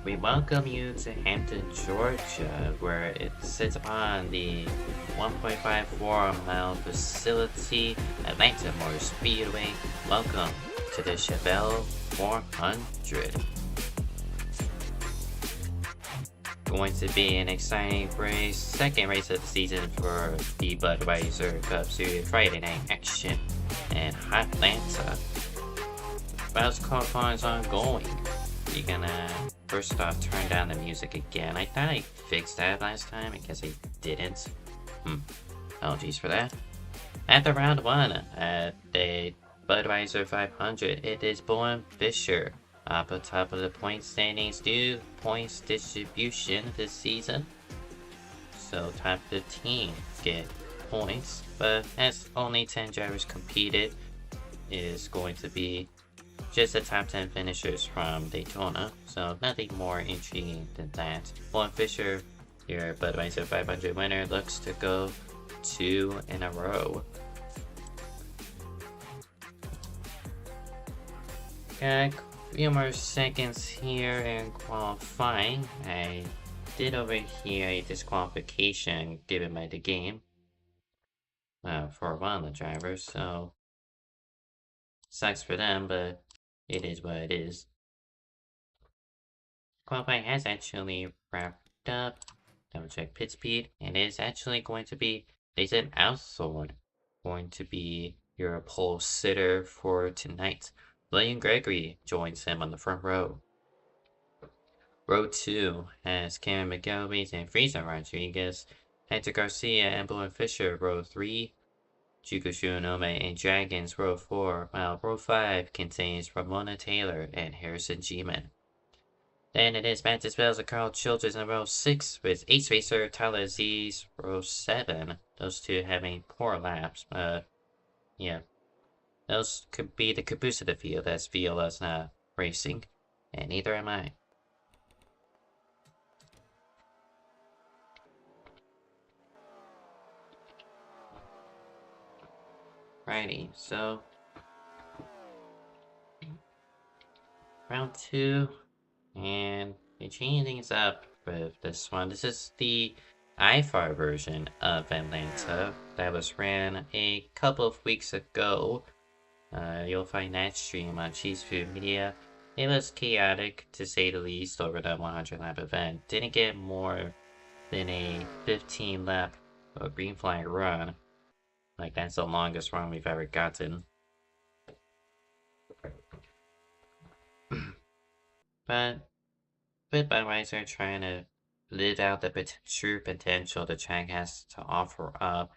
We welcome you to Hampton, Georgia, where it sits upon the 1.54-mile facility Atlanta Motor Speedway. Welcome to the Chevelle 400. Going to be an exciting race, second race of the season for the Budweiser Cup Series Friday night action in Atlanta. Whilst qualifying is ongoing, you're gonna first off turn down the music again. I thought I fixed that last time. I guess I didn't. Apologies for that. After round one at the Budweiser 500, it is Bowen Fisher up at top of the point standings due points distribution this season. So top 15 get points, but as only 10 drivers competed, it is going to be just the top 10 finishers from Daytona, so nothing more intriguing than that. Bowen Fisher, your Budweiser 500 winner, looks to go 2 in a row. Got a few more seconds here in qualifying. I did over here a disqualification given by the game for one of the drivers, so sucks for them, but it is what it is. Qualifying has actually wrapped up. Double check pit speed, and it is actually going to be, they said outsole, going to be your pole sitter for tonight. William Gregory joins him on the front row. Row 2 has Cameron McGilvey and Frieza Rodriguez, Hector Garcia and Bowen Fisher. Row 3, Chikushiro Nome and Dragons. Row 4, while Row 5 contains Ramona Taylor and Harrison G-Man. Then it is Matt Dispels and Carl Childress in Row 6 with Ace Racer, Tyler Aziz. Row 7, those two having poor laps, yeah. Those could be the caboose of the field, as Viola's not racing, and neither am I. Righty, so round 2, and they change things up with this one. This is the IFAR version of Atlanta that was ran a couple of weeks ago. You'll find that stream on Cheese Food Media. It was chaotic, to say the least, over the 100-lap event. Didn't get more than a 15-lap green flag run. Like, that's the longest run we've ever gotten. But with Budweiser trying to live out the true potential the track has to offer up,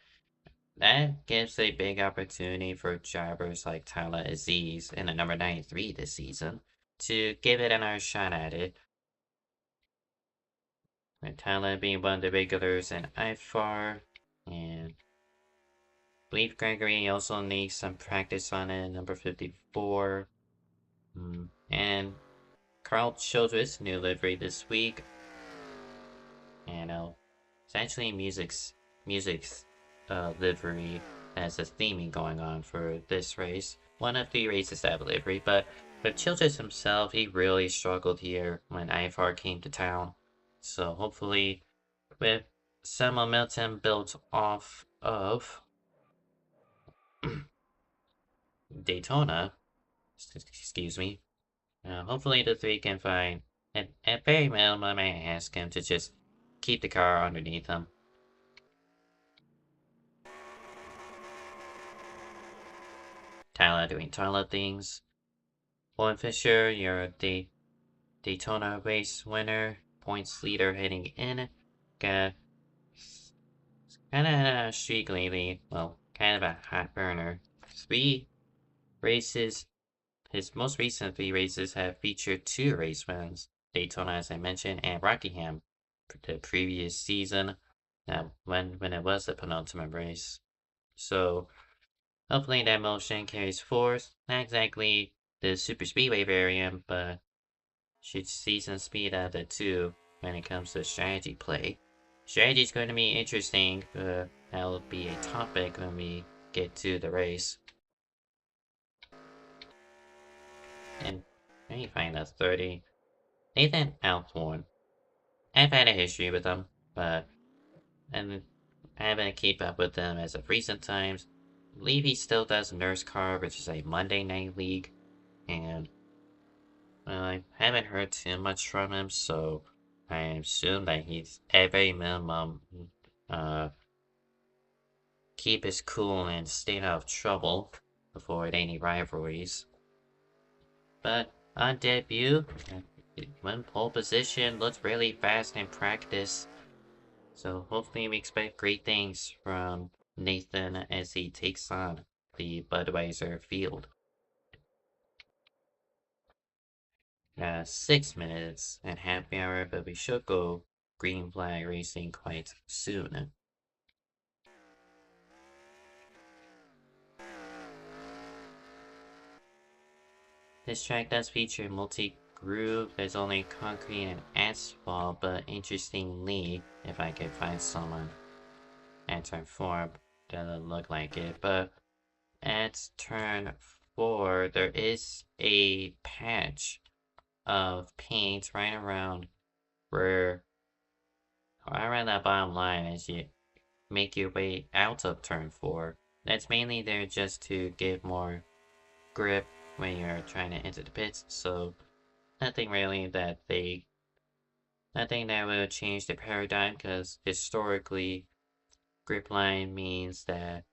that gives a big opportunity for drivers like Tyler Aziz in the number 93 this season to give it another shot at it. With Tyler being one of the regulars in IFAR, and I believe Gregory also needs some practice on it, number 54. And Carl Childress, new livery this week. And it's actually music's livery has a theming going on for this race. One of the races that have a livery, but with Childress himself, he really struggled here when IFR came to town. So hopefully, with some momentum built off of Daytona, excuse me, hopefully the three can find, at very minimum, I may ask him to just keep the car underneath him. Tyler doing Tyler things. Bowen Fisher, your Daytona race winner, points leader heading in. Got kind of a streak lately. Well, kind of a hot burner. 3 races. His most recent 3 races have featured 2 race wins. Daytona, as I mentioned, and Rockingham the previous season. When it was the penultimate race. So hopefully that motion carries forth. Not exactly the super speedway variant, but should see some speed out of the 2 when it comes to strategy play. Strategy is going to be interesting. That will be a topic when we get to the race. And let me find that 30. Nathan Althorn. I've had a history with him, but and I haven't keep up with them as of recent times. I believe he still does Nurse Car, which is a Monday Night League, and well, I haven't heard too much from him, so I assume that he's at very minimum uh keep his cool and stay out of trouble, avoid any rivalries. But on debut, when pole position, looked really fast in practice. So hopefully we expect great things from Nathan as he takes on the Budweiser field. 6 minutes and happy hour, but we should go green flag racing quite soon. This track does feature multi-groove. There's only concrete and asphalt, but interestingly, if I could find someone at turn 4, doesn't look like it, but at turn 4, there is a patch of paint right around where, right around that bottom line as you make your way out of turn 4. That's mainly there just to give more grip when you're trying to enter the pits, so nothing really that nothing that will change the paradigm, because historically, grip line means that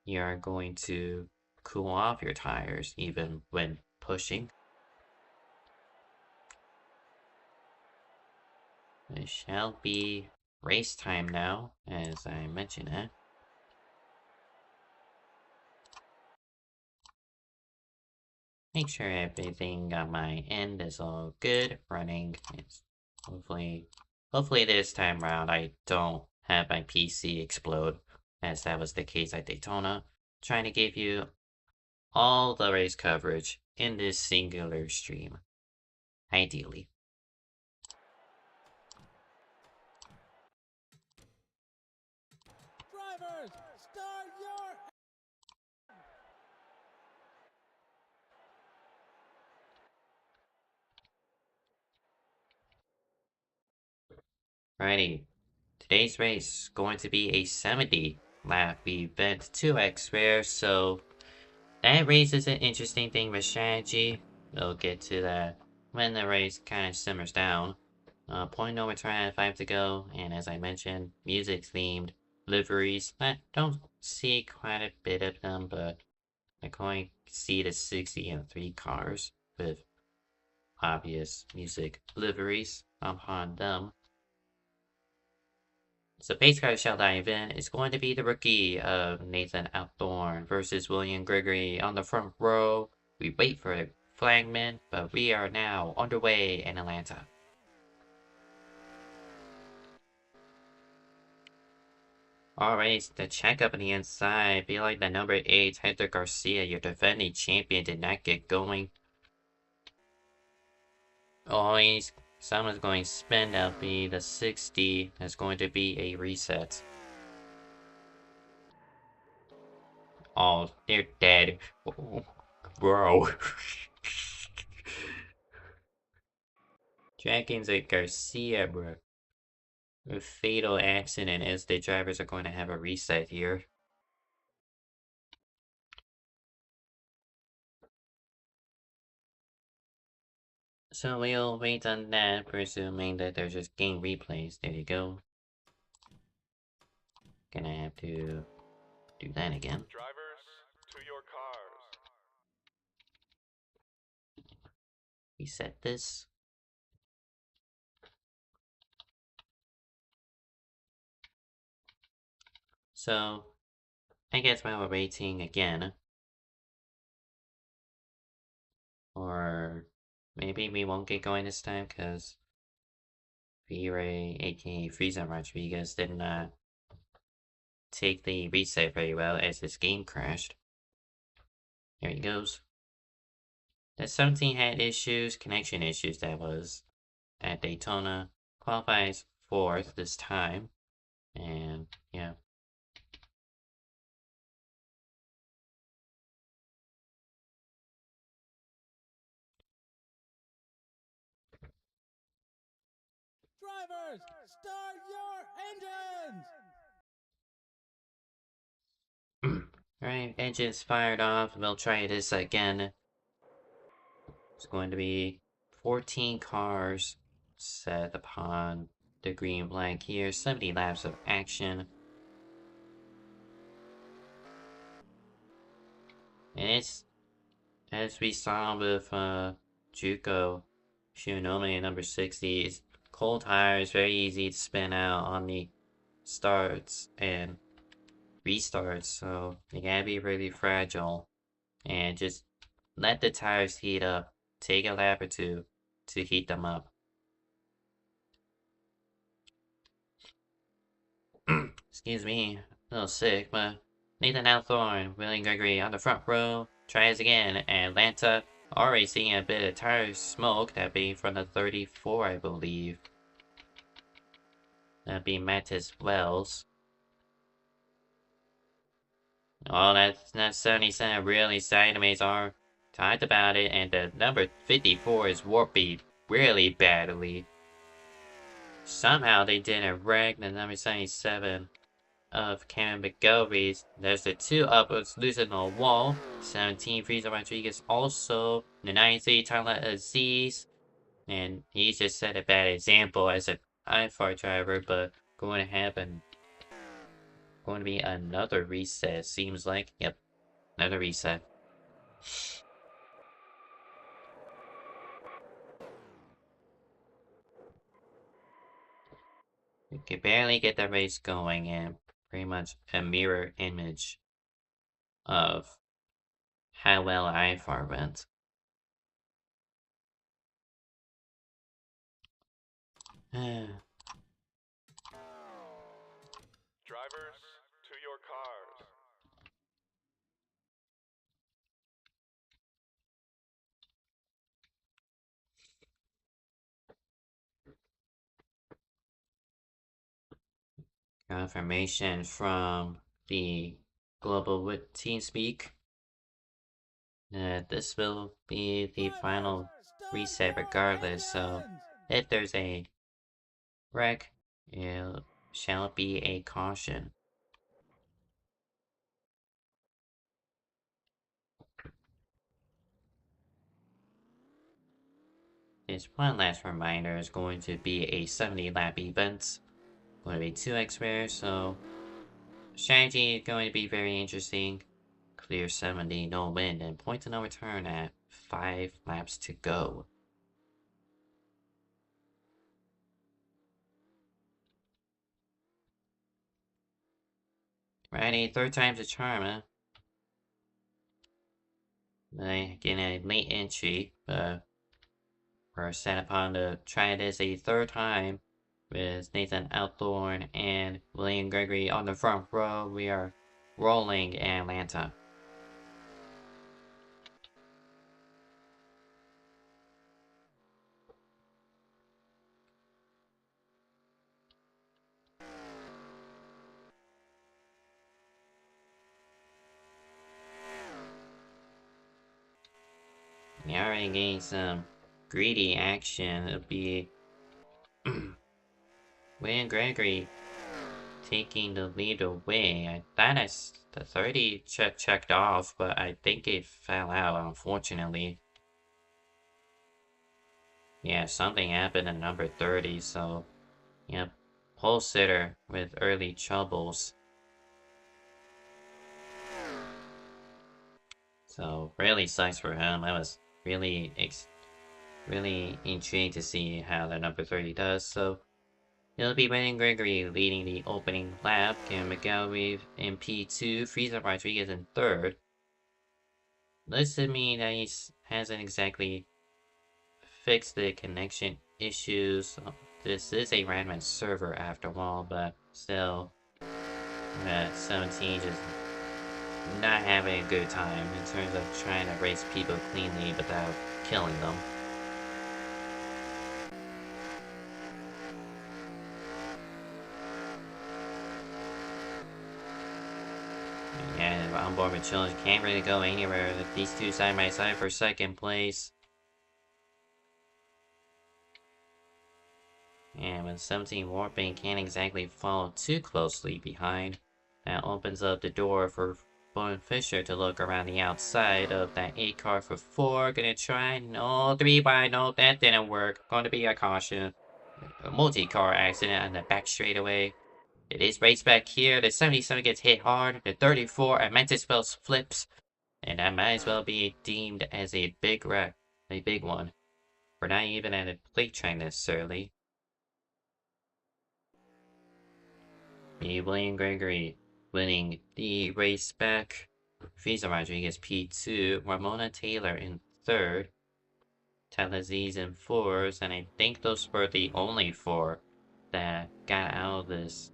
you're going to cool off your tires even when pushing. It shall be race time now, as I mentioned it. Make sure everything on my end is all good, running. It's hopefully this time around I don't have my PC explode, as that was the case at Daytona. Trying to give you all the race coverage in this singular stream, ideally. Drivers, start your... Righty, today's race is going to be a 70 lap event 2x rare, so that raises an interesting thing with strategy. We'll get to that when the race kind of simmers down. Point no return at 5 to go, and as I mentioned, music themed liveries. I don't see quite a bit of them, but I can see the 60 and 3 cars with obvious music liveries upon them. So pace car showdown event is going to be the rookie of Nathan Althorn versus William Gregory on the front row. We wait for a flagman, but we are now underway in Atlanta. Alright, the checkup on the inside. Feel like the number 8, Hector Garcia, your defending champion, did not get going. Oh, someone's going to spin. That'll be the 60. That's going to be a reset. Oh, they're dead. Oh, bro. Dragons at Garcia, bro. A fatal accident as the drivers are going to have a reset here. So we'll wait on that, presuming that there's just game replays. There you go. Gonna have to do that again. Drivers, to your cars. Reset this. So, I guess while we're waiting again, or maybe we won't get going this time because V-Ray, aka Frieza Rodriguez, did not take the reset very well as his game crashed. There he goes. The 17 had issues, connection issues that was, at Daytona. Qualifies 4th this time. And, yeah. Drivers, start your engines! Alright, engines fired off. We'll try this again. It's going to be 14 cars set upon the green flag here. 70 laps of action. And it's, as we saw with Juco Shunome number 60, it's cold tires, very easy to spin out on the starts and restarts, so you gotta be really fragile and just let the tires heat up. Take a lap or two to heat them up. Excuse me, a little sick, but Nathan Althorn, William Gregory on the front row. Tries again. Atlanta already seeing a bit of tire smoke. That'd be from the 34, I believe. That'd be Mattis Wells. Oh, that 77 really sideways are talked about it, and the number 54 is warping really badly. Somehow they didn't wreck the number 77 of Cameron McGilvery's. There's the two upwards losing the wall. 17 Frieza Rodriguez, also the 93 Tyler Aziz, and he just set a bad example as an IFR driver, but going to happen. Going to be another reset, seems like. Yep, another reset. We can barely get the race going, and pretty much a mirror image of how well IFR went. Drivers, to your cars. Confirmation from the Global with TeamSpeak. This will be the final reset regardless, so if there's a wreck, it shall be a caution. This one last reminder is going to be a 70 lap event. Going to be 2x rare, so strategy is going to be very interesting. Clear 70, no wind, and point to no return at 5 laps to go. Righty, third time's a charm, huh? Getting a late entry, but we're set upon to try this a third time with Nathan Althorn and William Gregory on the front row. We are rolling in Atlanta. We already getting some greedy action. It'll be William Gregory taking the lead away. I thought the 30 checked off, but I think it fell out, unfortunately. Yeah, something happened in number 30, so yep, pole sitter with early troubles. So really sucks for him. I was really intrigued to see how the number 30 does. So it'll be William Gregory leading the opening lap, and McGilvery in P2, Frieza Rodriguez in third. Looks to me that he hasn't exactly fixed the connection issues. This is a random server after all, but still, 17 just not having a good time in terms of trying to race people cleanly without killing them. Yeah, onboard with children can't really go anywhere. These two side by side for second place. And with 17 warping, can't exactly follow too closely behind. That opens up the door for Bone Fisher to look around the outside of that 8 car for 4. Gonna try, no, 3 wide, no, that didn't work. Going to be a caution. A multi-car accident on the back straightaway. It is race back here. The 77 gets hit hard. The 34 at Mantis Wells flips. And that might as well be deemed as a big wreck. A big one. We're not even at a plate train necessarily. William Gregory winning the race back. Visa Rodriguez P2. Ramona Taylor in 3rd. Talaziz in 4s. And I think those were the only 4 that got out of this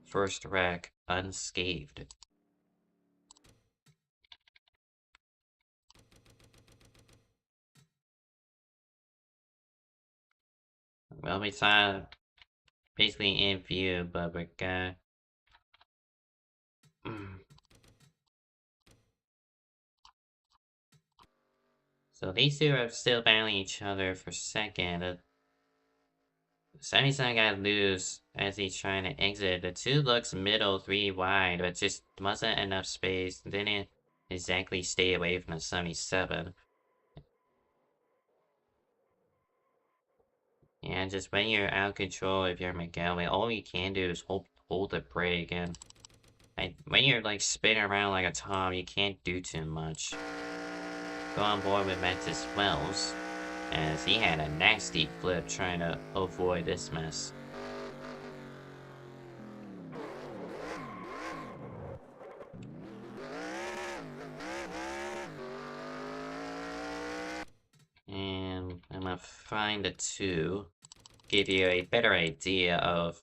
first wreck unscathed. Well, we saw basically in view, but we got. So these two are still battling each other for second. 77 got loose as he's trying to exit. The 2 looks middle, 3 wide, but just wasn't enough space. Didn't exactly stay away from the 77. And just when you're out of control, if you're McGalloway, all you can do is hold the brake. And when you're like spinning around like a tom, you can't do too much. Go on board with Mantis Wells, as he had a nasty flip trying to avoid this mess. And I'm gonna find the 2, give you a better idea of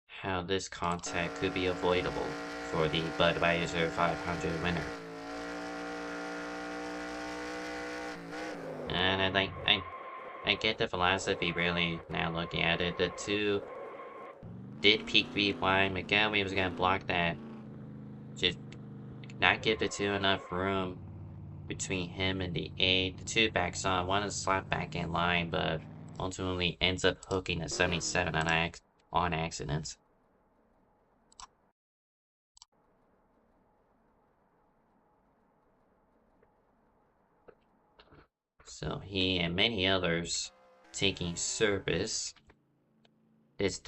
how this contact could be avoidable for the Budweiser 500 winner. And I get the philosophy really now looking at it. The 2 did peak 3 wide. McGalloway was gonna block that. Just not give the 2 enough room between him and the 8. The 2 backs on, wanted to slap back in line, but ultimately ends up hooking the 77 on accident. So he and many others taking service. This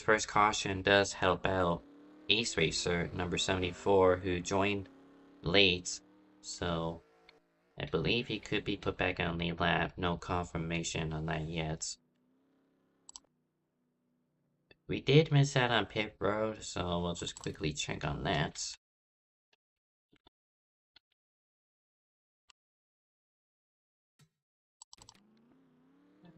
first caution does help out Ace Racer number 74, who joined late, so I believe he could be put back on the lap. No confirmation on that yet. We did miss out on pit road, so we'll just quickly check on that.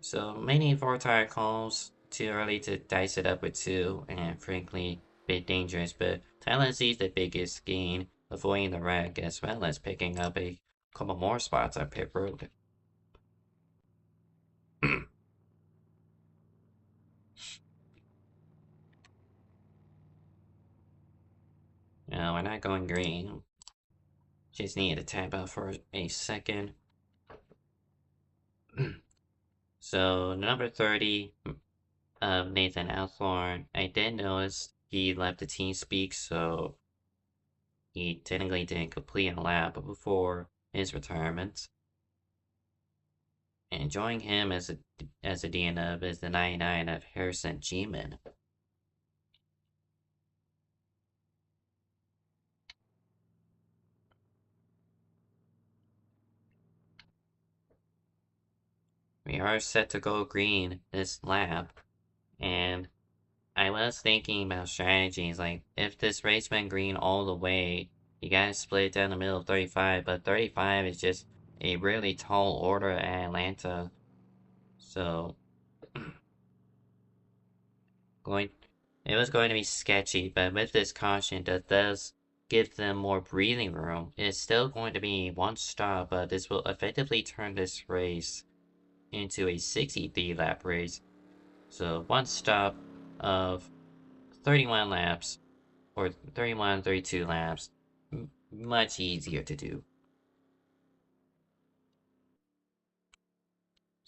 So many 4-tire calls, too early to dice it up with 2, and frankly, a bit dangerous, but Thailand sees the biggest gain, avoiding the wreck, as well as picking up a couple more spots on pit road. No, we're not going green. Just needed to tap out for a second. So, number 30, Nathan Althorn, I did notice he left the team speak, so he technically didn't complete a lap before his retirement. And joining him as a DNF is the 99 of Harrison G-Man. We are set to go green this lap, and I was thinking about strategies, like, if this race went green all the way, you gotta split it down the middle of 35, but 35 is just a really tall order at Atlanta, so it was going to be sketchy, but with this caution, that does give them more breathing room. It's still going to be one stop, but this will effectively turn this race into a 63 lap race. So one stop of 31 laps, or 31, 32 laps, much easier to do.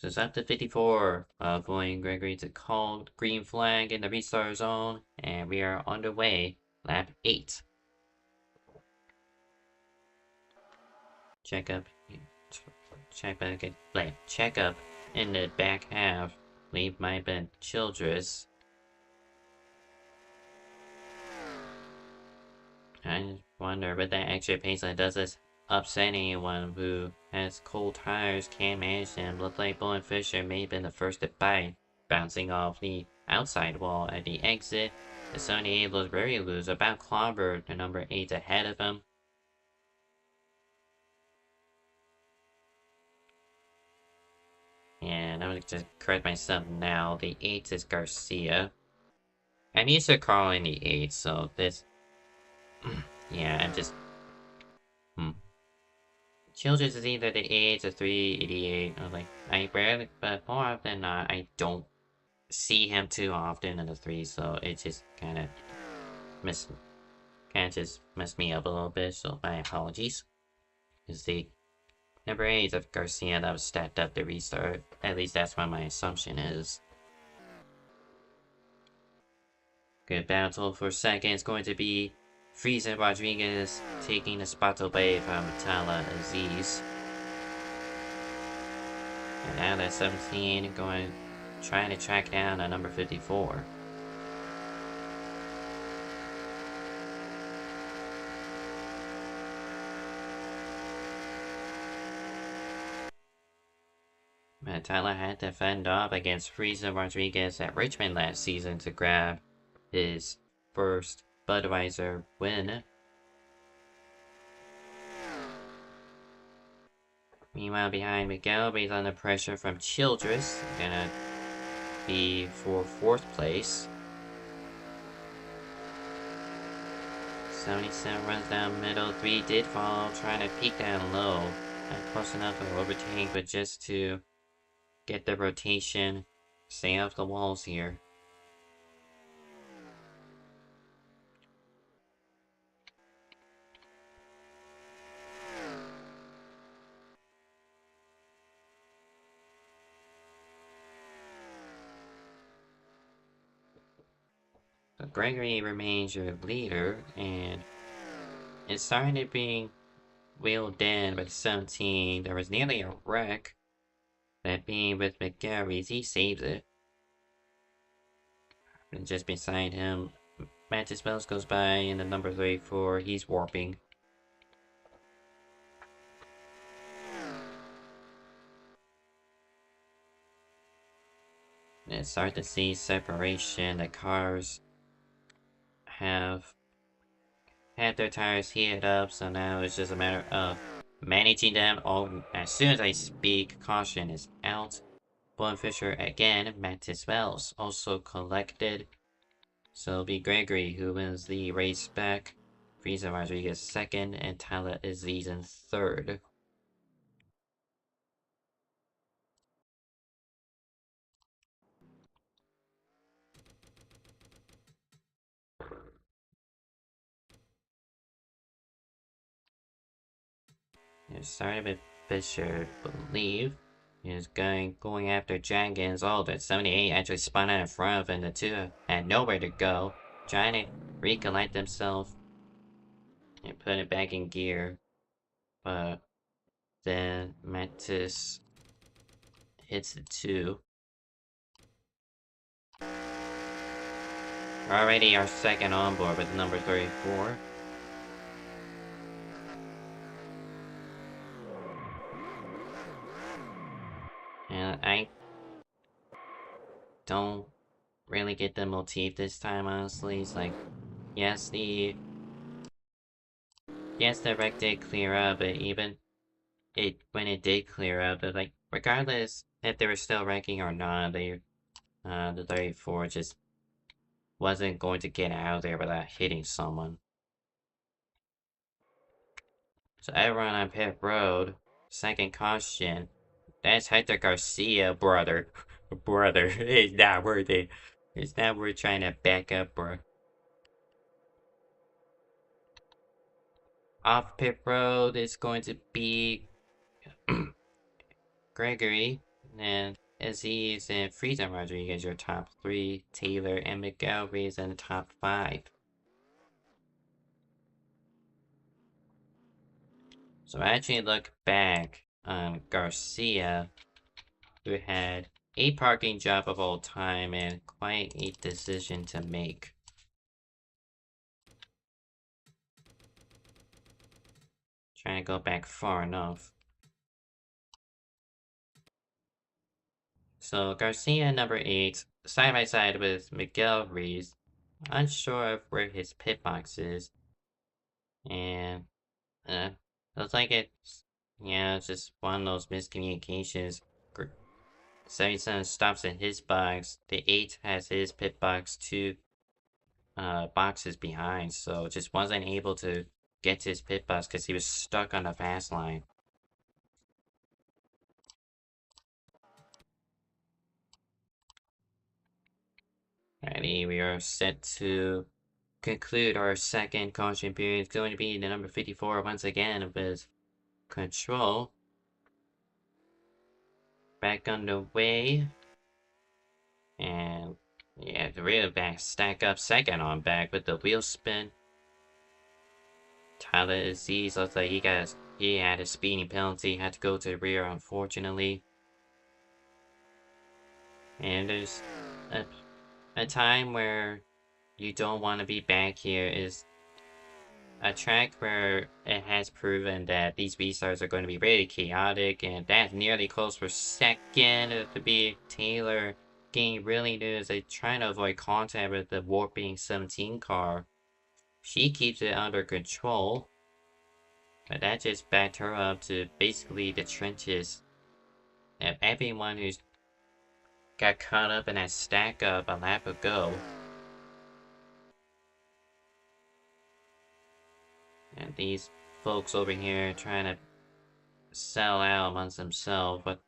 So it's up to 54, avoiding Gregory to call green flag in the restart zone, and we are underway. Lap 8. Check up, check up in the back half. Leave my been Childress. I just wonder, but that extra pace that does this upset anyone who has cold tires, can't manage them. Looked like Bowen Fisher may have been the first to bite, bouncing off the outside wall at the exit. The 78 was very loose, about clobbered the number 8 ahead of him. And I'm gonna just correct myself now. The 8 is Garcia. I'm used to calling the 8, so this. Yeah, I'm just. Childress is either the 8 or 388. I rarely, but more often than not, I don't see him too often in the 3, so it just kind of messed me up a little bit, so my apologies. Is the number 8 of Garcia that was stacked up the restart. At least that's what my assumption is. Good battle for second is going to be Frieza Rodriguez taking the spot away from Tala Aziz. And now that 17 trying to track down a number 54. But Tyler had to fend off against Frieza Rodriguez at Richmond last season to grab his first Budweiser win. Meanwhile, behind Miguel, he's under pressure from Childress. Gonna be for 4th place. 77 runs down middle. 3 did fall, trying to peek down low. Not close enough to overtake, but just to get the rotation. Stay off the walls here. So Gregory remains your leader, and it's starting to be wheeled in with 17. There was nearly a wreck. That being with McGarry's, he saves it. And just beside him, Mantis Bells goes by in the number 34. He's warping. And start to see separation. The cars have had their tires heated up, so now it's just a matter of managing them. Oh, as soon as I speak, caution is out. Bowen Fisher again, Mantis Bells also collected. So it'll be Gregory who wins the race back. Frieza Rodriguez 2nd, and Tyler Aziz in 3rd. It started with Fisher, believe. He was going after Dragons. Oh, that 78 actually spun out in front of him. The two had nowhere to go. Trying to recollect himself and put it back in gear. But then Mantis hits the 2. Already our 2nd on board with number 34. And I don't really get the motif this time, honestly. It's like, yes, the wreck did clear up, but even when it did clear up, but like, regardless if they were still wrecking or not, the 34 just wasn't going to get out of there without hitting someone. So everyone on pit road, 2nd caution. That's Hector Garcia, brother. Brother, it's not worth it. It's not worth trying to back up, bro. Off pit road is going to be Gregory. And Aziz and Frieza Rodriguez, your top 3. Taylor and Miguel Reyes in the top 5. So I actually look back on Garcia, who had a parking job of all time and quite a decision to make. Trying to go back far enough. So Garcia number 8, side by side with Miguel Reyes, unsure of where his pit box is. And looks like it's, yeah, it's just one of those miscommunications. 77 stops at his box. The 8 has his pit box 2 boxes behind, so just wasn't able to get to his pit box because he was stuck on the fast line. Alrighty, we are set to conclude our second caution period. It's going to be the number 54 once again with Control. Back underway. And yeah, the rear back stack up second on back with the wheel spin. Tyler Aziz looks like he had a speeding penalty, had to go to the rear unfortunately. And there's a time where you don't want to be back here is a track where it has proven that these restarts are going to be really chaotic, and that's nearly close for second to be Taylor getting really new as they trying to avoid contact with the Warping 17 car. She keeps it under control, but that just backed her up to basically the trenches. And everyone who's got caught up in that stack up a lap ago. And these folks over here trying to sell out amongst themselves, but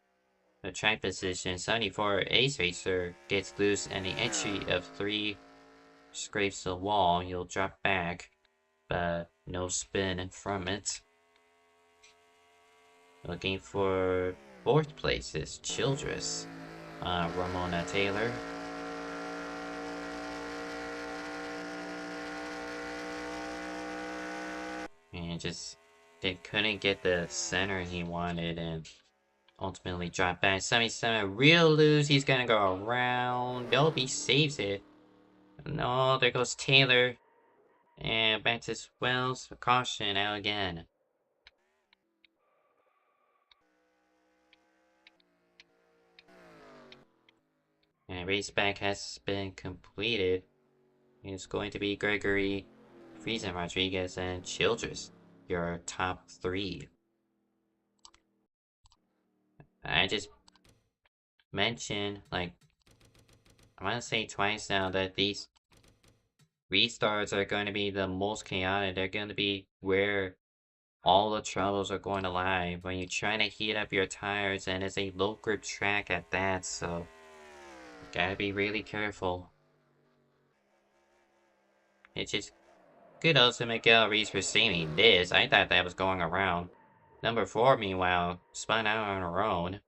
the track position, 74 Ace Racer gets loose and the entry of 3 scrapes the wall. He'll drop back, but no spin from it. Looking for 4th place is Childress, Ramona Taylor. And just, they couldn't get the center he wanted and ultimately dropped back. 77, real loose, he's gonna go around. Nope, he saves it. No, there goes Taylor. And back to Wells, caution out again. And race back has been completed. It's going to be Gregory, Friesen Rodriguez, and Childress, your top 3. I just mentioned, like, I want to say twice now that these restarts are going to be the most chaotic. They're going to be where all the troubles are going to lie when you're trying to heat up your tires, and it's a low grip track at that, so gotta be really careful. It's just kudos to Miguel Reese for saving this. I thought that was going around. Number 4, meanwhile, spun out on her own.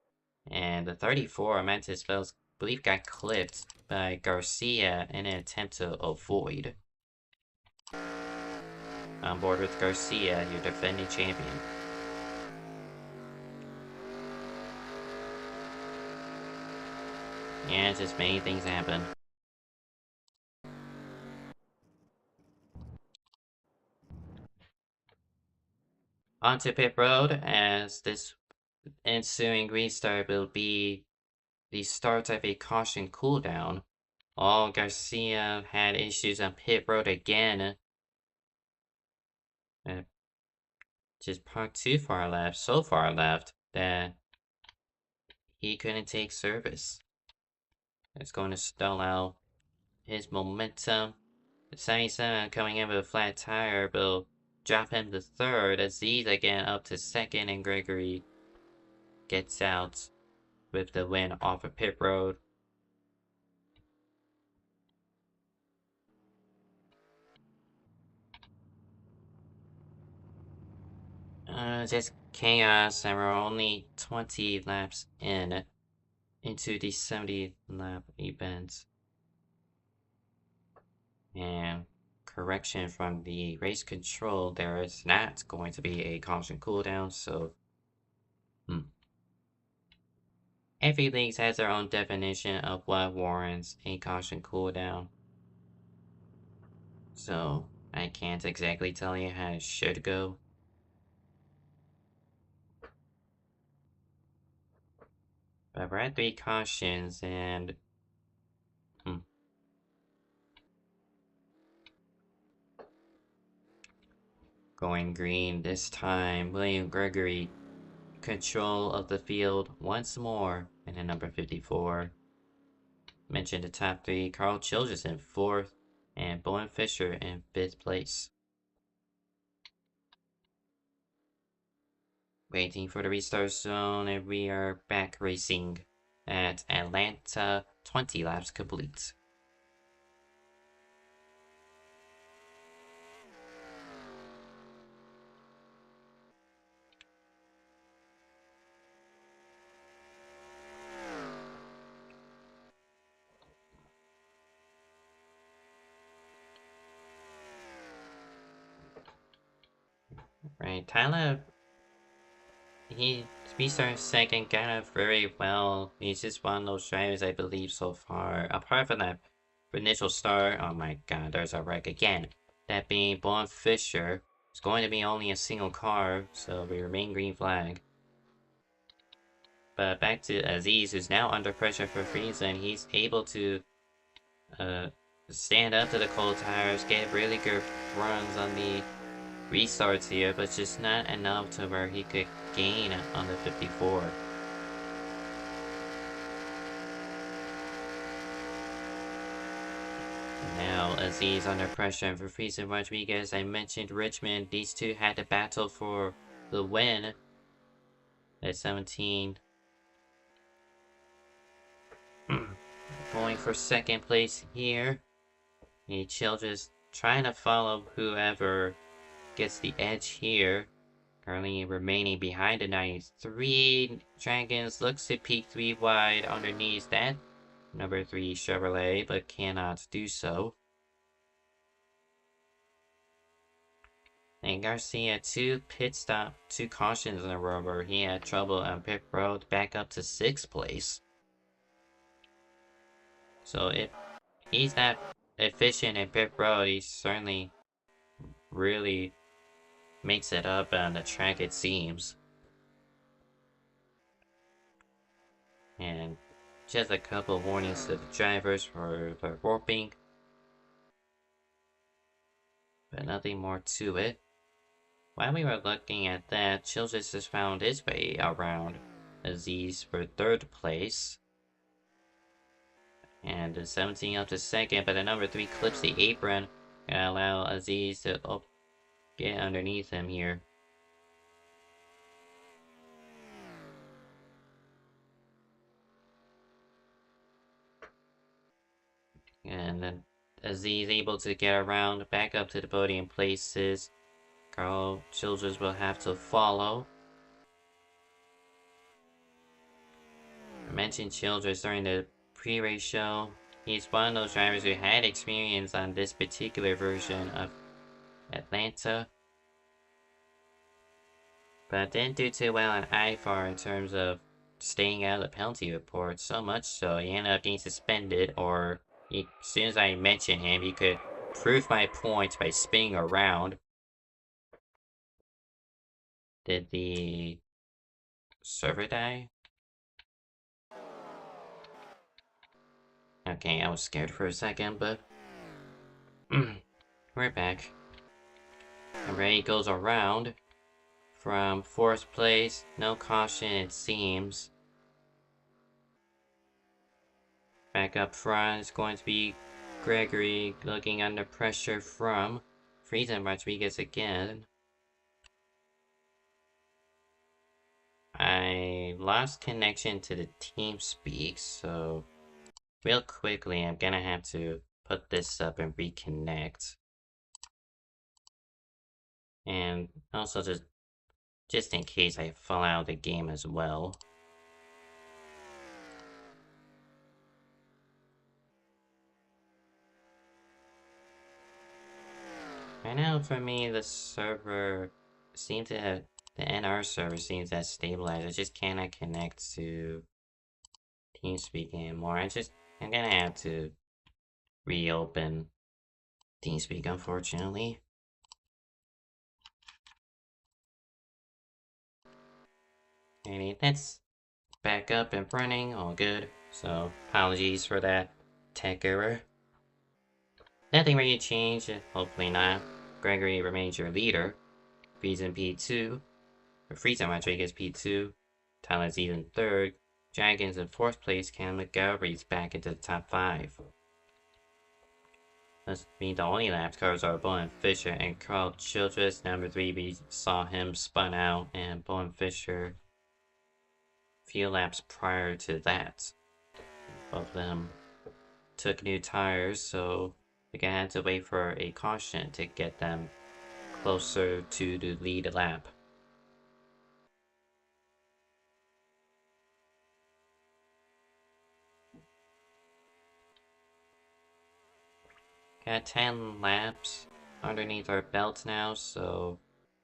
And the 34, Mantis Bells, I believe got clipped by Garcia in an attempt to avoid. On board with Garcia, your defending champion. Yeah, just many things happen. Onto pit road, as this ensuing restart will be the start of a caution cooldown. Oh, Garcia had issues on pit road again. Just parked too far left, so far left, that he couldn't take service. It's going to stall out his momentum. The 77 coming in with a flat tire will drop him to 3rd. Aziz again up to 2nd, and Gregory gets out with the win off of pit road. Just chaos, and we're only 20 laps in. into the 70 lap event. And correction from the race control, there is not going to be a caution cooldown, so every league has their own definition of what warrants a caution cooldown. So I can't exactly tell you how it should go. But we're at 3 cautions and going green this time. William Gregory, control of the field once more. And then number 54. Mentioned the top 3. Carl Childress in 4th. And Bowen Fisher in 5th place. Waiting for the restart zone, and we are back racing at Atlanta. 20 laps complete. Right, Tyler, he restarted second, got up very well. He's just one of those drivers, I believe, so far. Apart from that initial start, oh my god, there's a wreck again. That being Bowen Fisher, it's going to be only a single car, so we remain green flag. But back to Aziz, who's now under pressure for freeze, and he's able to stand up to the cold tires, get really good runs on the restarts here, but just not enough to where he could gain on the 54. Now Aziz under pressure, and for Freeze and Rodriguez, I mentioned Richmond. These two had to battle for the win at 17. Going for second place here. The Childress trying to follow whoever gets the edge here. Currently remaining behind the 93. Dragons looks to peek 3 wide underneath that number 3 Chevrolet, but cannot do so. And Garcia, 2 cautions in a row where he had trouble on pit road, back up to 6th place. So if he's not efficient in pit road, he certainly really makes it up on the track, it seems. And just a couple warnings to the drivers for the warping, but nothing more to it. While we were looking at that, Childress just found his way around Aziz for 3rd place. And the 17 up to 2nd, but the number 3 clips the apron and allow Aziz to get underneath him here. And then Aziz able to get around back up to the podium places. Carl Childress will have to follow. I mentioned Childress during the pre-race show. He's one of those drivers who had experience on this particular version of Atlanta, but didn't do too well on IFAR in terms of staying out of the penalty report. So much so he ended up getting suspended, or as soon as I mentioned him, he could prove my point by spinning around. Did the server die? Okay, I was scared for a second, but we're back. And Ray goes around from 4th place. No caution, it seems. Back up front is going to be Gregory, looking under pressure from Friesen Rodriguez again. I lost connection to the TeamSpeak, so real quickly I'm gonna have to put this up and reconnect. And also just in case I fall out of the game as well. Right now, for me, the server seems to have, the NR server seems to have stabilized. I just cannot connect to TeamSpeak anymore. I'm gonna have to reopen TeamSpeak, unfortunately. Alrighty, that's back up and running, all good. So, apologies for that tech error. Nothing really changed, hopefully not. Gregory remains your leader. Friesen P2. Friesen Rodriguez P2. Tyler's in 3rd. Dragons in 4th place. Cam McGarry's back into the top 5. Must mean the only lap cars are Bowen Fisher and Carl Childress. Number 3, we saw him spun out, and Bowen Fisher a few laps prior to that. Both of them took new tires, so we're gonna have to wait for a caution to get them closer to the lead lap. Got 10 laps underneath our belt now, so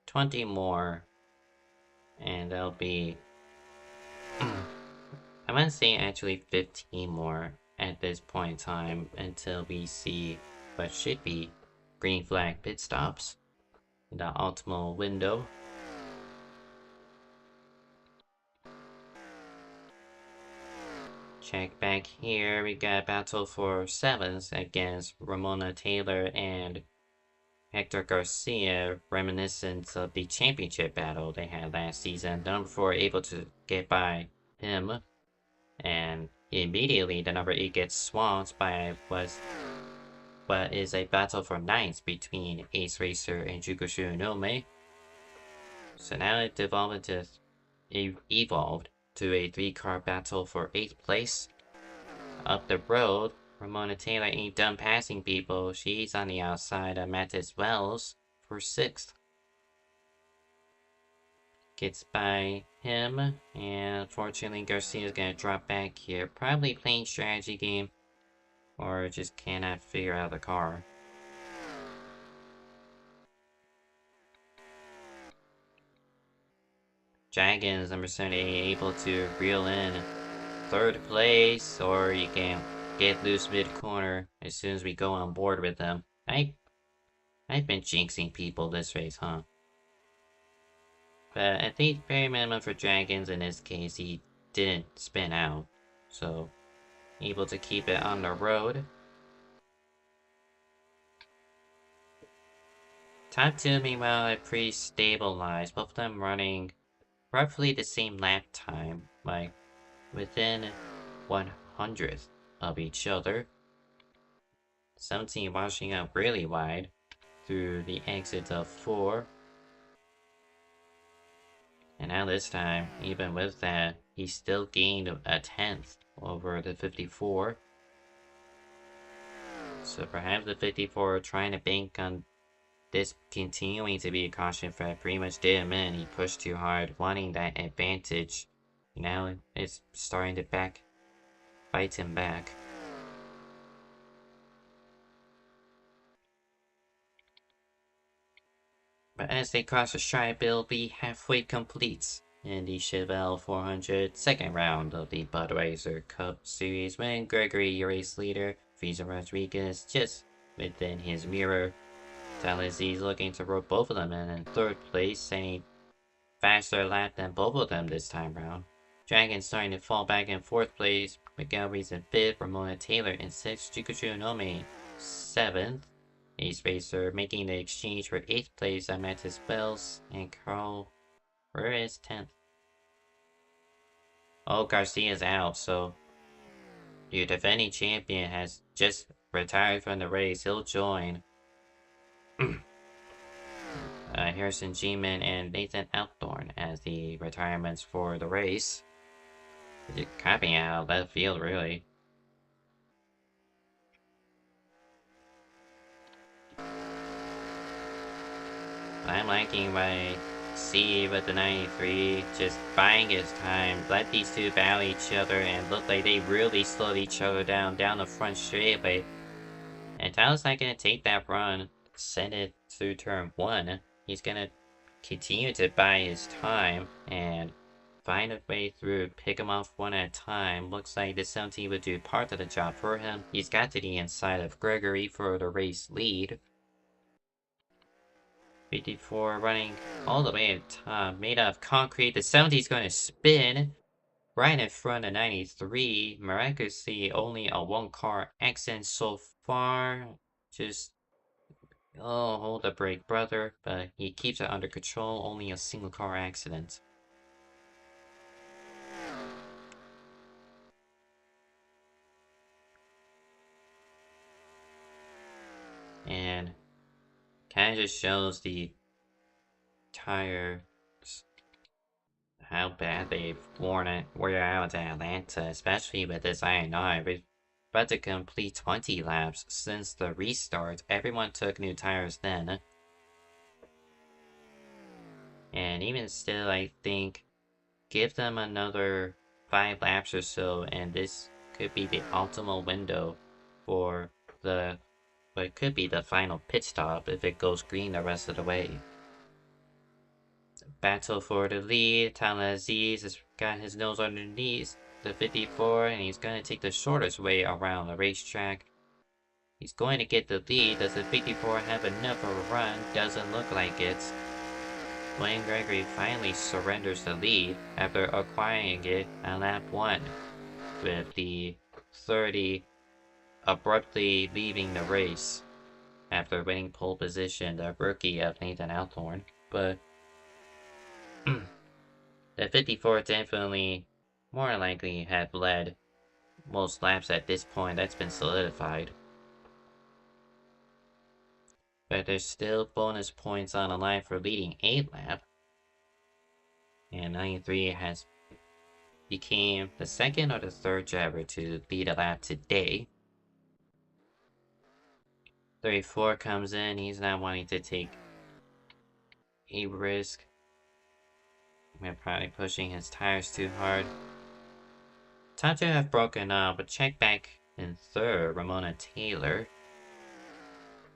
20 more, and that'll be I want to say actually 15 more at this point in time until we see what should be green flag pit stops in the optimal window. Check back here, we got a battle for 7th against Ramona Taylor and Hector Garcia, reminiscent of the championship battle they had last season. The number 4 able to get by him, and immediately the number 8 gets swamped by what is a battle for 9th between Ace Racer and Jukushu Nome. So now it evolved to a 3-car battle for 8th place. Up the road, Ramona Taylor ain't done passing people. She's on the outside of Mattis Wells for 6th. Gets by him, and unfortunately Garcia's gonna drop back here. Probably playing strategy game, or just cannot figure out the car. Dragons, number 78, able to reel in 3rd place, or you can get loose mid-corner as soon as we go on board with them. I've been jinxing people this race, huh? But at the very minimum for Dragons, in this case, he didn't spin out. So, able to keep it on the road. Top 2, meanwhile, are pretty stabilized. Both of them running roughly the same lap time. Like, within 100th of each other. 17 washing up really wide through the exit of 4. And now this time, even with that, he still gained a 10th over the 54. So perhaps the 54 trying to bank on this continuing to be a caution threat pretty much did him in. He pushed too hard, wanting that advantage. Now it's starting to bite him back. But as they cross the stripe, it'll be halfway complete in the Chevelle 400 second round of the Budweiser Cup Series, when Gregory, your race leader, Friesen Rodriguez just within his mirror. Talazzi's looking to rope both of them in 3rd place, a faster lap than both of them this time round. Dragon starting to fall back in 4th place, McGilvery's in 5th, Ramona Taylor in 6th, Jukushu Nome 7th. Ace Racer making the exchange for 8th place at Mattis Bells, and Carl, where is 10th? Oh, Garcia's out, so your defending champion has just retired from the race. He'll join Harrison G-Man and Nathan Outthorn as the retirements for the race. You're copying out of left field, really. I'm liking my C with the 93, just buying his time. Let these two battle each other and look like they really slowed each other down the front straightaway. And Tyler's not gonna take that run, send it through turn 1. He's gonna continue to buy his time and find a way through, pick him off one at a time. Looks like the 17 would do part of the job for him. He's got to the inside of Gregory for the race lead. 54 running all the way at the top, made out of concrete. The 70 is going to spin right in front of 93. Miraculously, only a one-car accident so far. Just, oh, hold the brake, brother. But he keeps it under control. Only a single car accident. And kind of just shows the tires, how bad they've worn it, wear out at Atlanta, especially with this I&I. We're about to complete 20 laps since the restart. Everyone took new tires then. And even still, I think, give them another 5 laps or so, and this could be the optimal window for what could be the final pit stop if it goes green the rest of the way. Battle for the lead. Tyler Aziz has got his nose underneath the 54, and he's going to take the shortest way around the racetrack. He's going to get the lead. Does the 54 have enough of a run? Doesn't look like it. Wayne Gregory finally surrenders the lead after acquiring it at lap 1, with the 30 abruptly leaving the race after winning pole position, the rookie of Nathan Althorn. But the 54 definitely more likely have led most laps at this point. That's been solidified. But there's still bonus points on the line for leading a lap. And 93 has became the second or the third driver to lead a lap today. 34 comes in. He's not wanting to take a risk. We're probably pushing his tires too hard. Top two have broken up, but check back in third. Ramona Taylor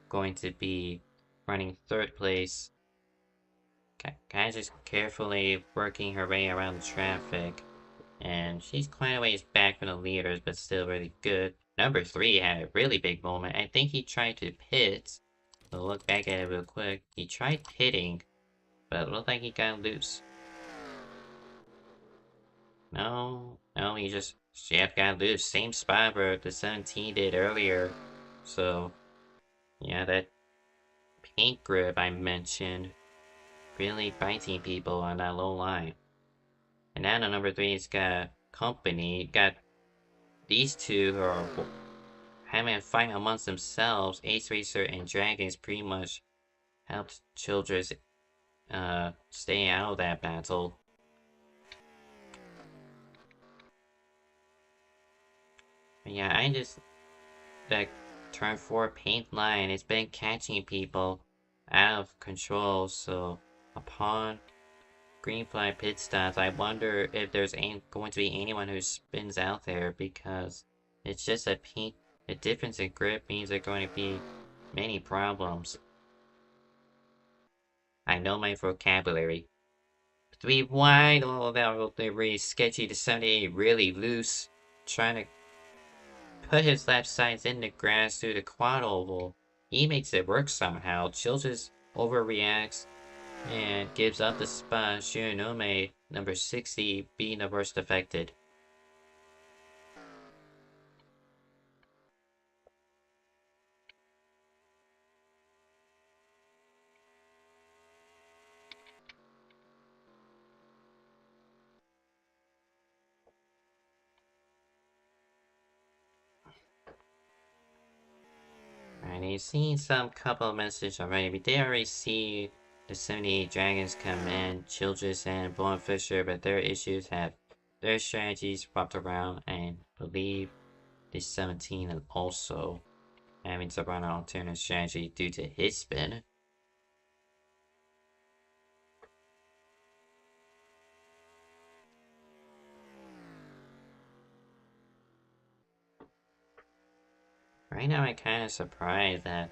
going to be running third place. Kind of just carefully working her way around the traffic. And she's quite a ways back from the leaders, but still really good. Number 3 had a really big moment. I think he tried to pit. We'll look back at it real quick. He tried pitting, but it looked like he got loose. No, he just got loose. Same spot where the 17 did earlier. So, yeah, that paint grip I mentioned really biting people on that low line. And now the number 3's got company. Got these two who are having a fight amongst themselves. Ace Racer and Dragons pretty much helped Childress stay out of that battle. Yeah, that turn 4 paint line, it's been catching people out of control, so upon green flag pit stops, I wonder if there's going to be anyone who spins out there, because it's just a difference in grip means there are going to be many problems. I know my vocabulary. 3 wide, oh, that was really sketchy. The 78 really loose, trying to put his left sides in the grass through the quad oval. He makes it work somehow. Childress overreacts and gives up the spot. Shiranome, number 60, being the worst affected. And you've seen some couple of messages already. We did already see the 78 Dragons come in, Childress and Blowing Fisher, but their issues have their strategies swapped around, and believe the 17 is also having to run an alternate strategy due to his spin. Right now, I'm kind of surprised that,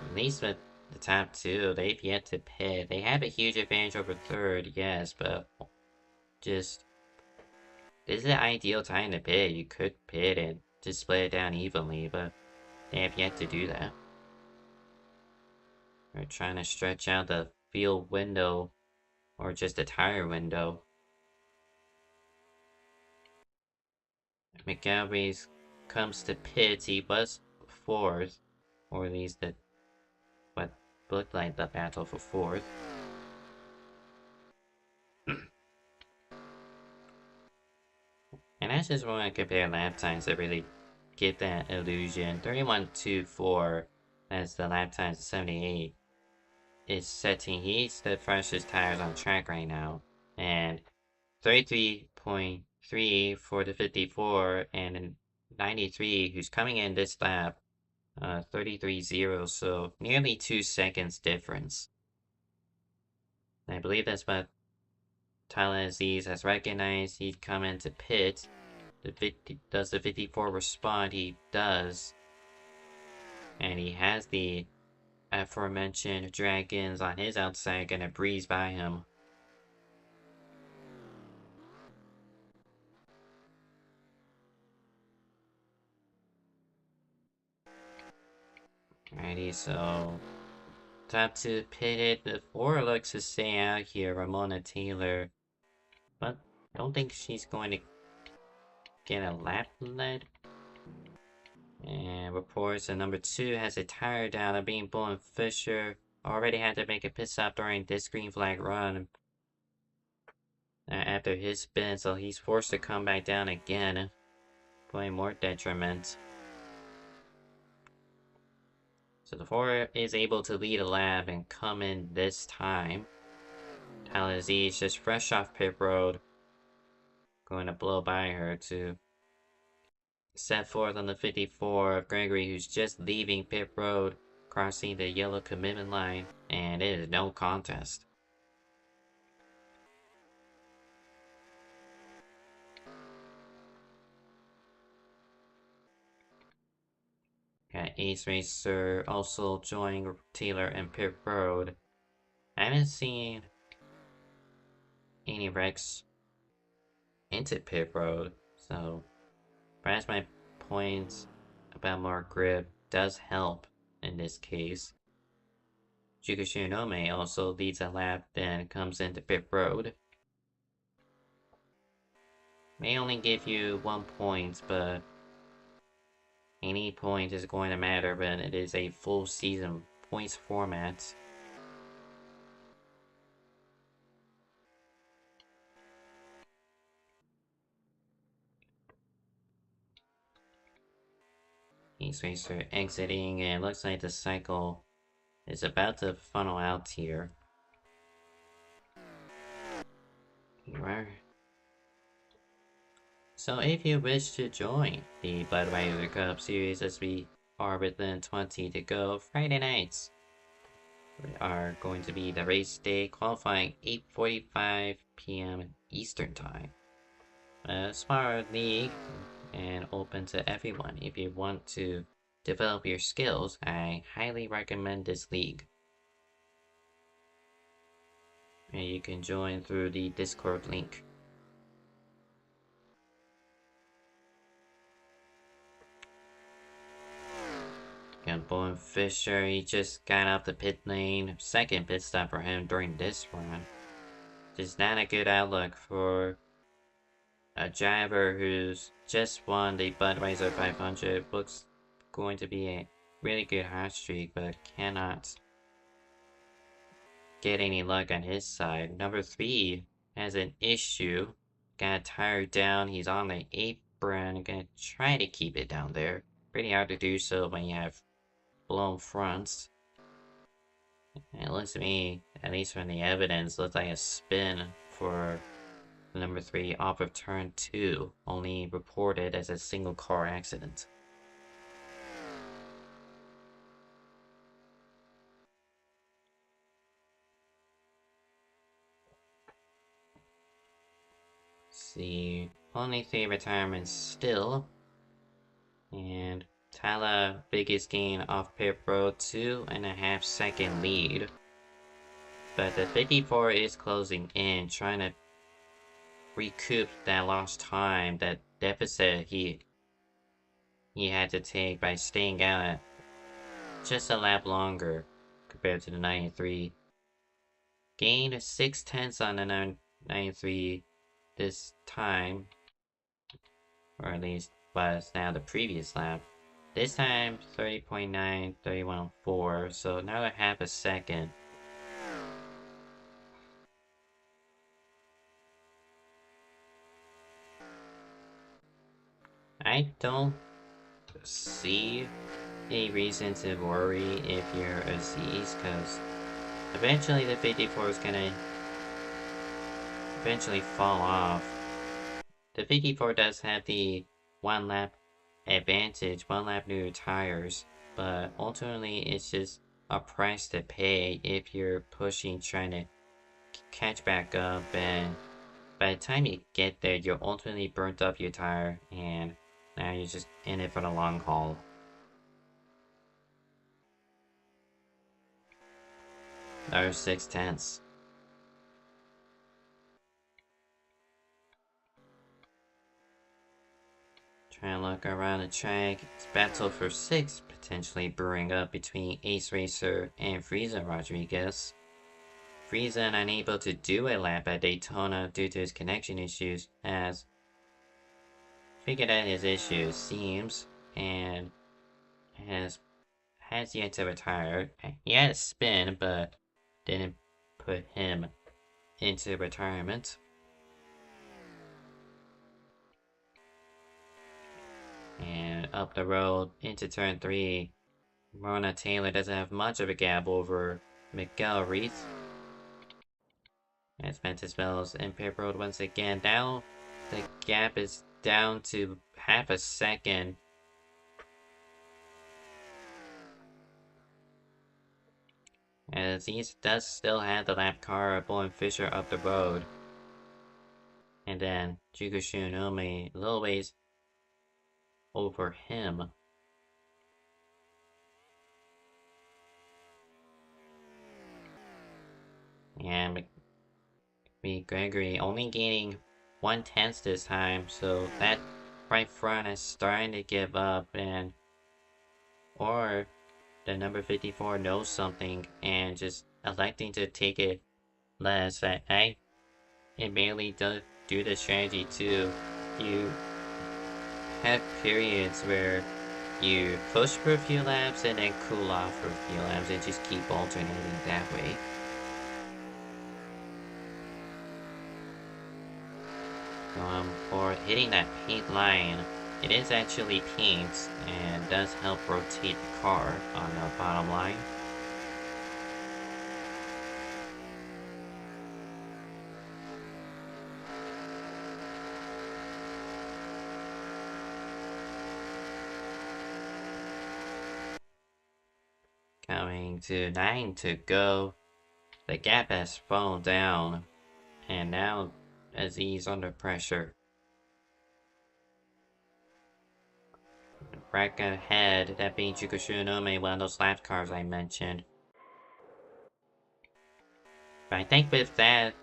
at least with The top two, they've yet to pit. They have a huge advantage over third, yes, but just this is the ideal time to pit. You could pit and just split it down evenly, but they have yet to do that. They're trying to stretch out the field window or just the tire window. McGalvey comes to pits. He was fourth, or at least what looked like the battle for fourth. And I just want to compare lap times to really get that illusion. 31.24 as the lap times 78 is setting. He's the freshest tires on track right now. And 33.3 for the 54 and 93 who's coming in this lap. 33.0, so nearly 2 seconds difference. I believe that's what Tyler Aziz has recognized. He'd come into pit. Does the 54 respond? He does. And he has the aforementioned dragons on his outside, gonna breeze by him. Alrighty, so top two pitted. The four looks to stay out here, Ramona Taylor. But don't think she's going to get a lap lead. And reports that number two has a tire down of being Bullen Fisher. Already had to make a pit stop during this green flag run after his spin, so he's forced to come back down again, putting more detriment. So the 4 is able to lead a lap and come in this time. Tyler Z is just fresh off pit road, going to blow by her to set forth on the 54 of Gregory, who's just leaving pit road, crossing the yellow commitment line, and it is no contest. Got Ace Racer also joining Taylor and pit road. I haven't seen any wrecks into pit road, so perhaps my points about more grip does help in this case. Yuka Shinome also leads a lap, then comes into pit road. May only give you 1 point, but any point is going to matter when it is a full season points format. Ace Racer exiting, and it looks like the cycle is about to funnel out here. Here we are. So if you wish to join the Budweiser Cup Series as we are within 20 to go, Friday nights we are going to be the race day, qualifying 8:45 p.m. Eastern Time. A smart league and open to everyone. If you want to develop your skills, I highly recommend this league. And you can join through the Discord link. Got Bullen Fisher, he just got out the pit lane. Second pit stop for him during this run. Just not a good outlook for a driver who's just won the Budweiser 500. Looks going to be a really good hot streak, but cannot get any luck on his side. Number 3 has an issue. Got tired down. He's on the apron. Gonna try to keep it down there. Pretty hard to do so when you have blown fronts. It looks to me, at least from the evidence, looks like a spin for number 3 off of turn 2, only reported as a single car accident. See, only 3 retirements still. And Tyler, biggest gain off pit road, 2.5-second lead. But the 54 is closing in, trying to recoup that lost time, that deficit he had to take by staying out at just a lap longer compared to the 93. Gained 6/10 on the 93 this time, or at least was now the previous lap. This time 30.9, 31.4, so another half a second. I don't see any reason to worry if you're Aziz, because eventually the 54 is gonna eventually fall off. The 54 does have the 1 lap advantage, 1 lap new tires, but ultimately it's just a price to pay if you're pushing, trying to catch back up, and by the time you get there, you'll ultimately burnt up your tire, and now you're just in it for the long haul. Another 6/10. Trying to look around the track. It's battle for 6 potentially brewing up between Ace Racer and Frieza Rodriguez. Frieza unable to do a lap at Daytona due to his connection issues has figured out his issues, seems, and has yet to retire. He had a spin, but didn't put him into retirement. And up the road into turn 3, Mona Taylor doesn't have much of a gap over Miguel Reith. As Ventus Bells in pit road once again. Now the gap is down to half a second. As he does still have the lap car of Bowen Fisher up the road. And then Jukushu Nome a little ways over him. And Gregory only gaining 1/10 this time, so that right front is starting to give up, and or the number 54 knows something and just electing to take it less. It mainly does do the strategy too. You have periods where you push for a few laps and then cool off for a few laps and just keep alternating that way. For hitting that paint line, it is actually paint and does help rotate the car on the bottom line. Coming to 9 to go. The gap has fallen down, and now Aziz under pressure. Back ahead, that being Jukushu Nome, one of those lap cars I mentioned. But I think with that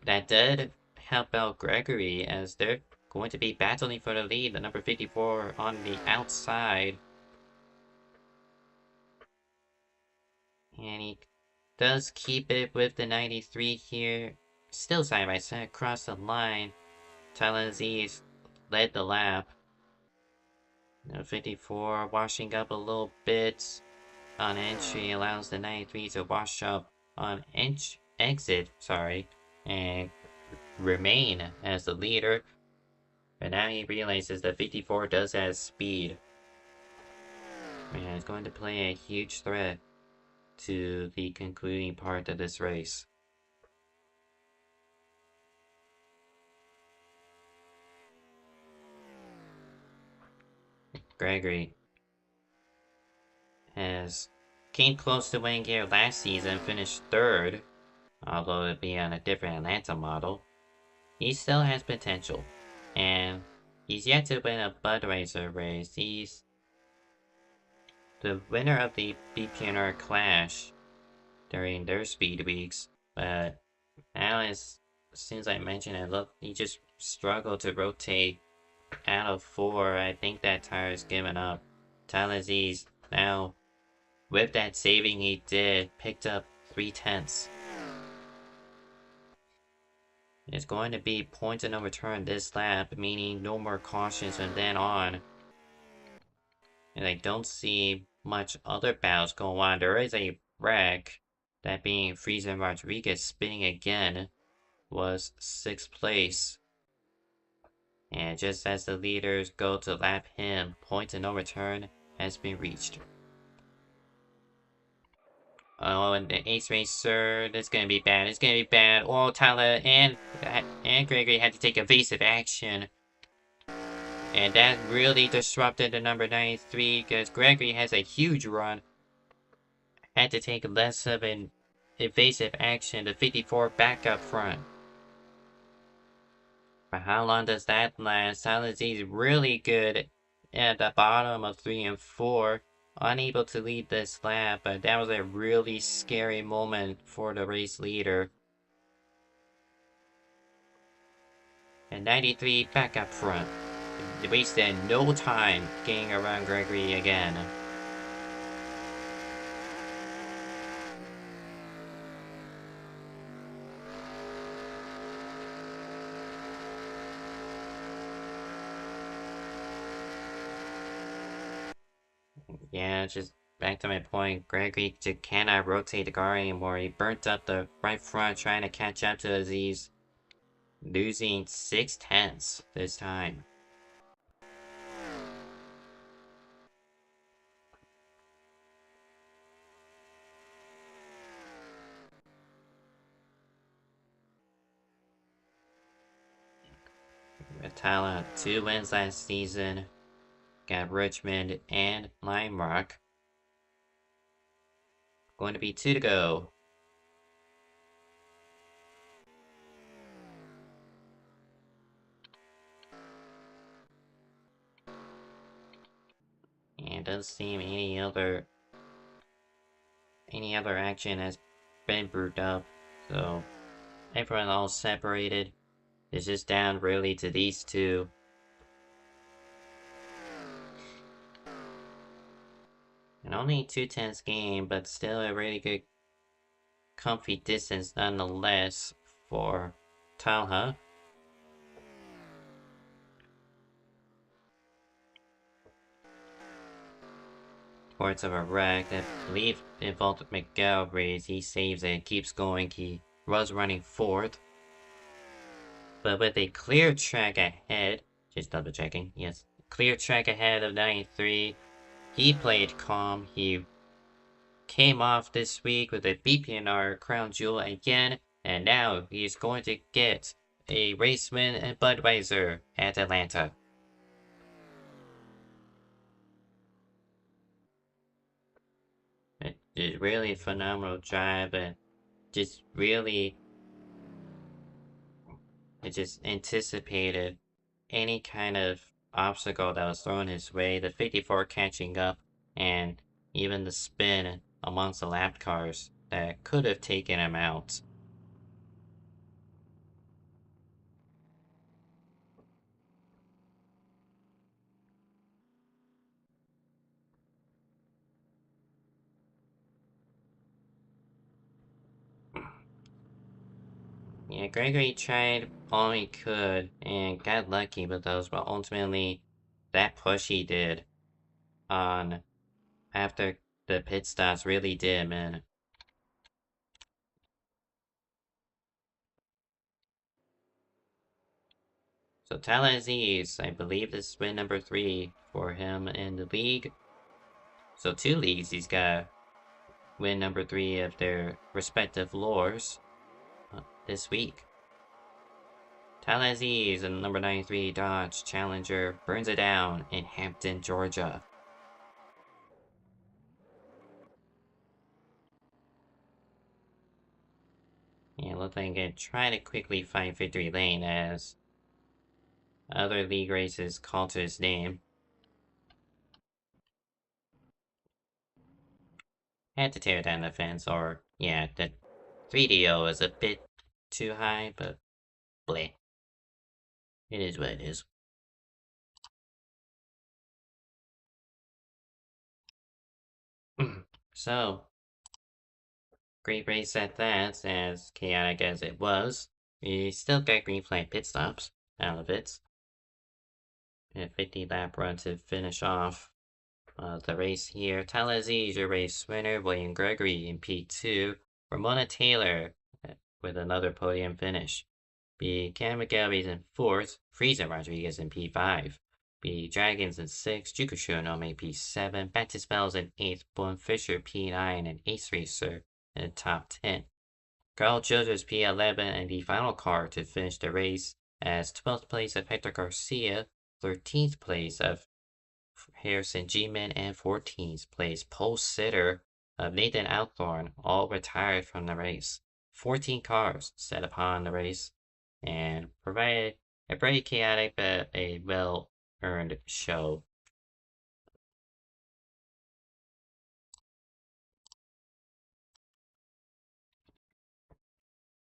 did help out Gregory, as they're going to be battling for the lead. The number 54 on the outside. And he does keep it with the 93 here. Still side by side across the line. Tyler Aziz led the lap. 54 washing up a little bit on entry, allows the 93 to wash up on exit, and remain as the leader. But now he realizes that 54 does have speed, and it's going to play a huge threat to the concluding part of this race. Gregory came close to winning here last season, finished 3rd, although it'd be on a different Atlanta model. He still has potential, and he's yet to win a Budweiser race. He's the winner of the BPNR Clash during their speed weeks, but now as soon as I mentioned it, look, he just struggled to rotate out of 4. I think that tire is giving up. Talaziz now, with that saving he did, picked up 3/10. It's going to be points of no return this lap, meaning no more cautions from then on. And I don't see much other battles going on. There is a wreck, that being Friesen Rodriguez spinning again, was 6th place. And just as the leaders go to lap him, point of no return has been reached. Oh, and the ace racer, that's gonna be bad. It's gonna be bad. Oh, Tyler and Gregory had to take evasive action. And that really disrupted the number 93 because Gregory has a huge run. Had to take less of an evasive action. The 54 back up front. But how long does that last? Silence is really good at the bottom of 3 and 4. Unable to lead this lap, but that was a really scary moment for the race leader. And 93 back up front. They wasted no time getting around Gregory again. Yeah, just back to my point, Gregory just cannot rotate the car anymore. He burnt up the right front trying to catch up to Aziz, losing 6/10 this time. Atala, 2 wins last season, got Richmond and Lime Rock. Going to be 2 to go. And doesn't seem any other action has been brewed up, so everyone all separated. It's just down really to these two. And only 2/10 game, but still a really good comfy distance nonetheless for Talha. Reports of a wreck that I believe involved McGilvray. He saves it, keeps going. He was running 4th. But with a clear track ahead, just double checking, yes. Clear track ahead of 93. He played calm. He came off this week with a BPNR crown jewel again. And now he's going to get a race win at Budweiser at Atlanta. It's really a phenomenal drive, and just really, it just anticipated any kind of obstacle that was thrown his way. The 54 catching up, and even the spin amongst the lap cars that could have taken him out. Yeah, Gregory tried all he could and got lucky with those, but ultimately, that push he did on after the pit stops really did him in. So Talaziz, I believe this is win number 3 for him in the league. So 2 leagues he's got win number 3 of their respective lures this week. Talaziz and number 93 Dodge Challenger burns it down in Hampton, Georgia. Yeah, looks like it try to quickly find victory lane as other league races call to his name. Had to tear down the fence, or yeah, the 3DO is a bit too high, but bleh. It is what it is. So, great race at that, as chaotic as it was. We still got green flag pit stops out of it. A 50 lap run to finish off the race here. Talazi is your race winner. William Gregory in P2. Ramona Taylor with another podium finish. B. Cam McGarry's in 4th. Frieza Rodriguez in P5. B. Dragons in 6th. Jukusho no May P7. Baptist Bells in 8th. Boone Fisher P9 and Ace Racer in the top 10. Carl Childress P11 and the final car to finish the race as 12th place of Hector Garcia, 13th place of Harrison G-Man, and 14th place pole sitter of Nathan Althorn, all retired from the race. 14 cars set upon the race and provided a very chaotic but a well-earned show.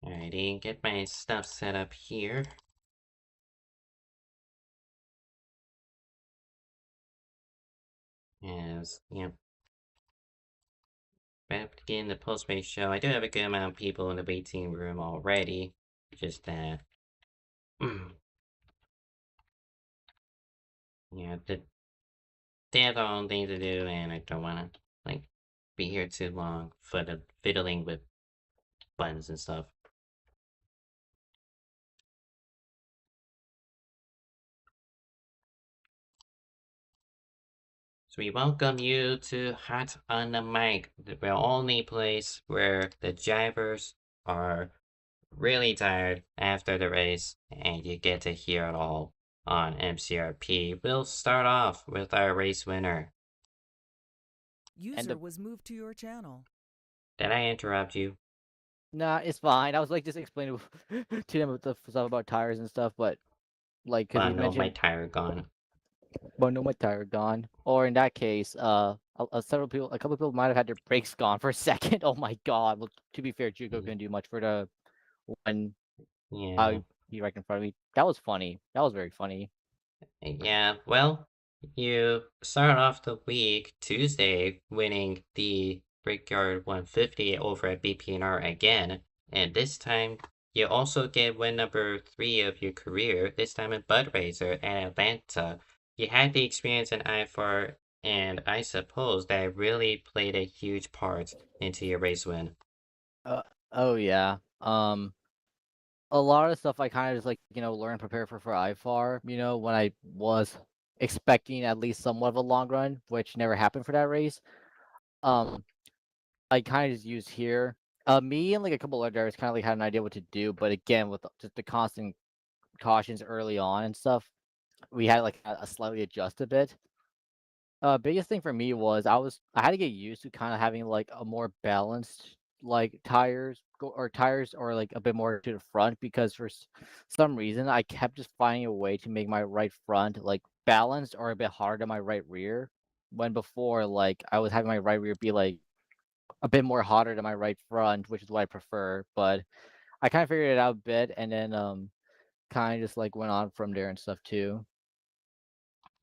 Alrighty, get my stuff set up here. As, you know, back to begin the post-race show. I do have a good amount of people in the waiting room already. Just that, yeah, they have their own things to do, and I don't want to like be here too long for the fiddling with buttons and stuff. So we welcome you to Hot on the Mic, the only place where the drivers are really tired after the race, and you get to hear it all on MCRP. We'll start off with our race winner. User was moved to your channel. Did I interrupt you? Nah, it's fine. I was like just explaining to them the stuff about tires and stuff, but like because you No, my mentioned, tire gone. well, no, my tire gone. Or in that case, several people, a couple people might have had their brakes gone for a second. Oh my god. Well, to be fair, Juko couldn't do much for the when Yeah. he right in front of me. That was funny. That was very funny. Yeah, well, you start off the week Tuesday winning the Brickyard 150 over at BPNR again, and this time you also get win number 3 of your career, this time in Bud Racer at Atlanta. You had the experience in IFR, and I suppose that really played a huge part into your race win. Oh yeah. A lot of stuff I kind of just like, learn, prepare for IFAR, when I was expecting at least somewhat of a long run, which never happened for that race. I kind of just used here. Me and like a couple other drivers kind of like had an idea what to do, but again, with just the constant cautions early on and stuff, we had like a slightly adjust a bit. Biggest thing for me was I had to get used to kind of having like a more balanced like tires or like a bit more to the front because for some reason I kept just finding a way to make my right front like balanced or a bit hard on my right rear when before like I was having my right rear be like a bit more hotter than my right front, which is what I prefer. But I kind of figured it out a bit and then kind of just like went on from there and stuff too.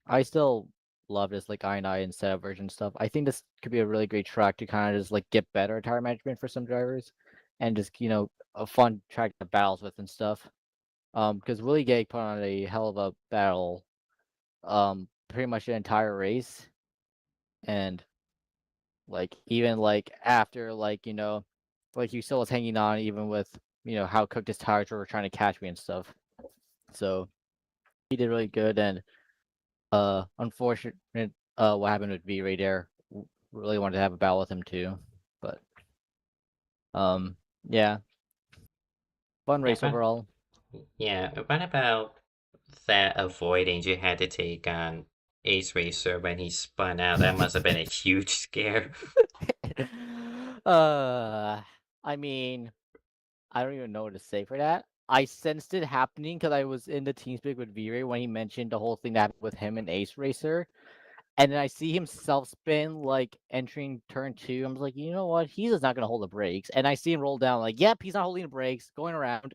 I still love this like I and setup version stuff. I think this could be a really great track to kind of just like get better tire management for some drivers, and just a fun track to battles with and stuff. Because Willie Gay put on a hell of a battle, pretty much the entire race, and like even like after like like he still was hanging on even with how cooked his tires were trying to catch me and stuff. So he did really good and unfortunate what happened with V-Ray there. Really wanted to have a battle with him too, but yeah, fun race overall. Yeah, what about that avoidance you had to take on Ace Racer when he spun out? That must have been a huge scare. I mean, I don't even know what to say for that. I sensed it happening because I was in the TeamSpeak with V-Ray when he mentioned the whole thing that happened with him and Ace Racer. and then I see him self spin like entering turn two. I'm like, you know what? He's just not gonna hold the brakes. And I see him roll down, like, yep, he's not holding the brakes, going around.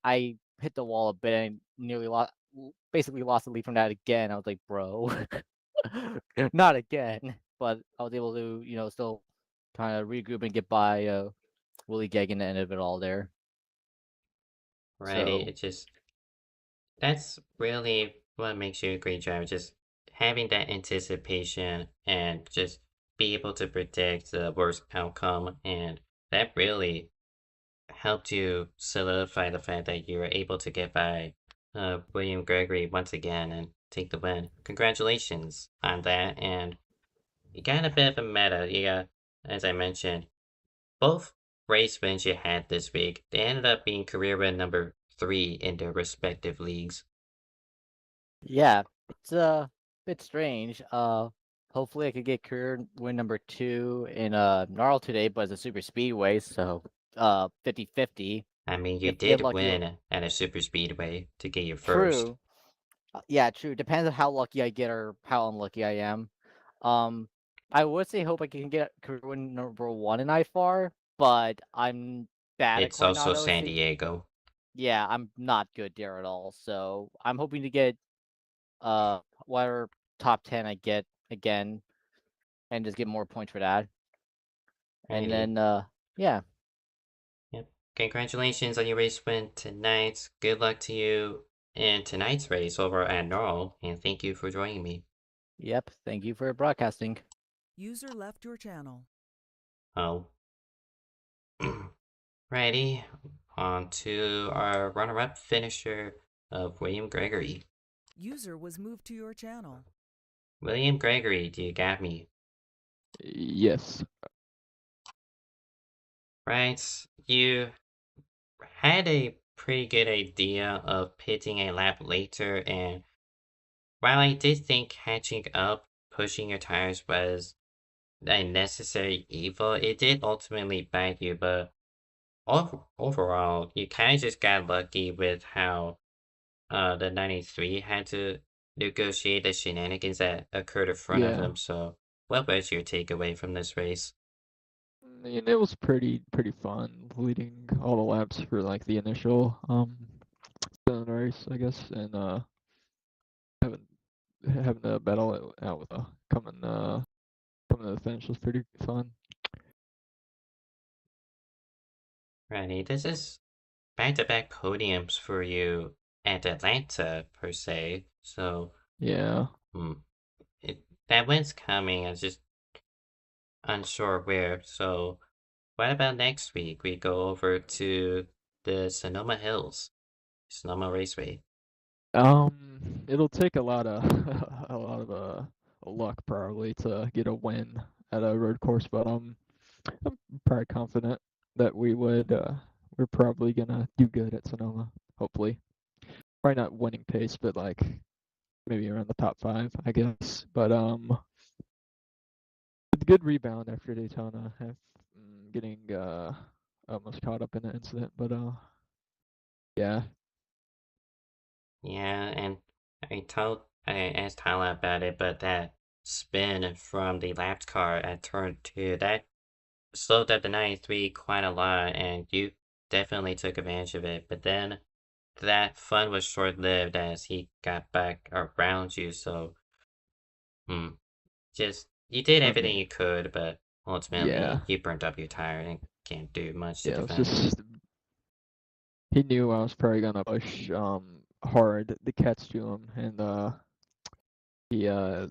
I hit the wall a bit and nearly lost, basically lost the lead from that again. I was like, bro, not again. But I was able to, still kind of regroup and get by Willie Gagging the end of it all there. Righty. So It just that's really what makes you a great driver. Just having that anticipation and just be able to predict the worst outcome, and that really helped you solidify the fact that you were able to get by William Gregory once again and take the win. Congratulations on that, and you got a bit of a meta. You got, as I mentioned, both race wins you had this week. They ended up being career win number 3 in their respective leagues. yeah, it's a bit strange. Hopefully I could get career win number two in Gnarl today, but it's a super speedway, so 50-50. I mean, you If I get did lucky, win at a super speedway to get your first. true. Yeah, true. Depends on how lucky I get or how unlucky I am. Um, I would say hope I can get career win number one in IFAR, but I'm bad at It's also Coronado. San Diego. Yeah, I'm not good there at all. So I'm hoping to get whatever top 10 I get again and just get more points for that. And Righty. then yeah. Yep. Congratulations on your race win tonight. Good luck to you in tonight's race over at Norl, and thank you for joining me. Yep. Thank you for broadcasting. User left your channel. Oh. Righty. On to our runner-up finisher of William Gregory. User was moved to your channel. William Gregory, do you got me? Yes. Right. You had a pretty good idea of pitting a lap later, and while I did think catching up, pushing your tires was a necessary evil, it did ultimately bite you, but overall, you kind of just got lucky with how the 93 had to negotiate the shenanigans that occurred in front of Yeah. him, so what was your takeaway from this race? And it was pretty fun leading all the laps for like the initial race, I guess, and having having to battle it out with coming to the finish was pretty fun. Righty, this is back-to-back podiums for you at Atlanta, per se, so Yeah. hmm, that win's coming. I was just unsure where. So, what about next week? We go over to the Sonoma Hills, Sonoma Raceway. It'll take a lot of a lot of luck probably to get a win at a road course, but I'm probably confident that we're probably gonna do good at Sonoma, hopefully. Probably not winning pace, but like maybe around the top 5, I guess. But good rebound after Daytona. Getting almost caught up in the incident, but yeah. Yeah, and I asked Tyler about it, but that spin from the lapped car at turn 2, that slowed up the 93 quite a lot, and you definitely took advantage of it. But then that fun was short-lived as he got back around you, so hmm, just you did I everything mean, you could, but yeah, ultimately you burnt up your tire and can't do much to yeah. It was defend. just he knew I was probably gonna push hard the catch to him, and he was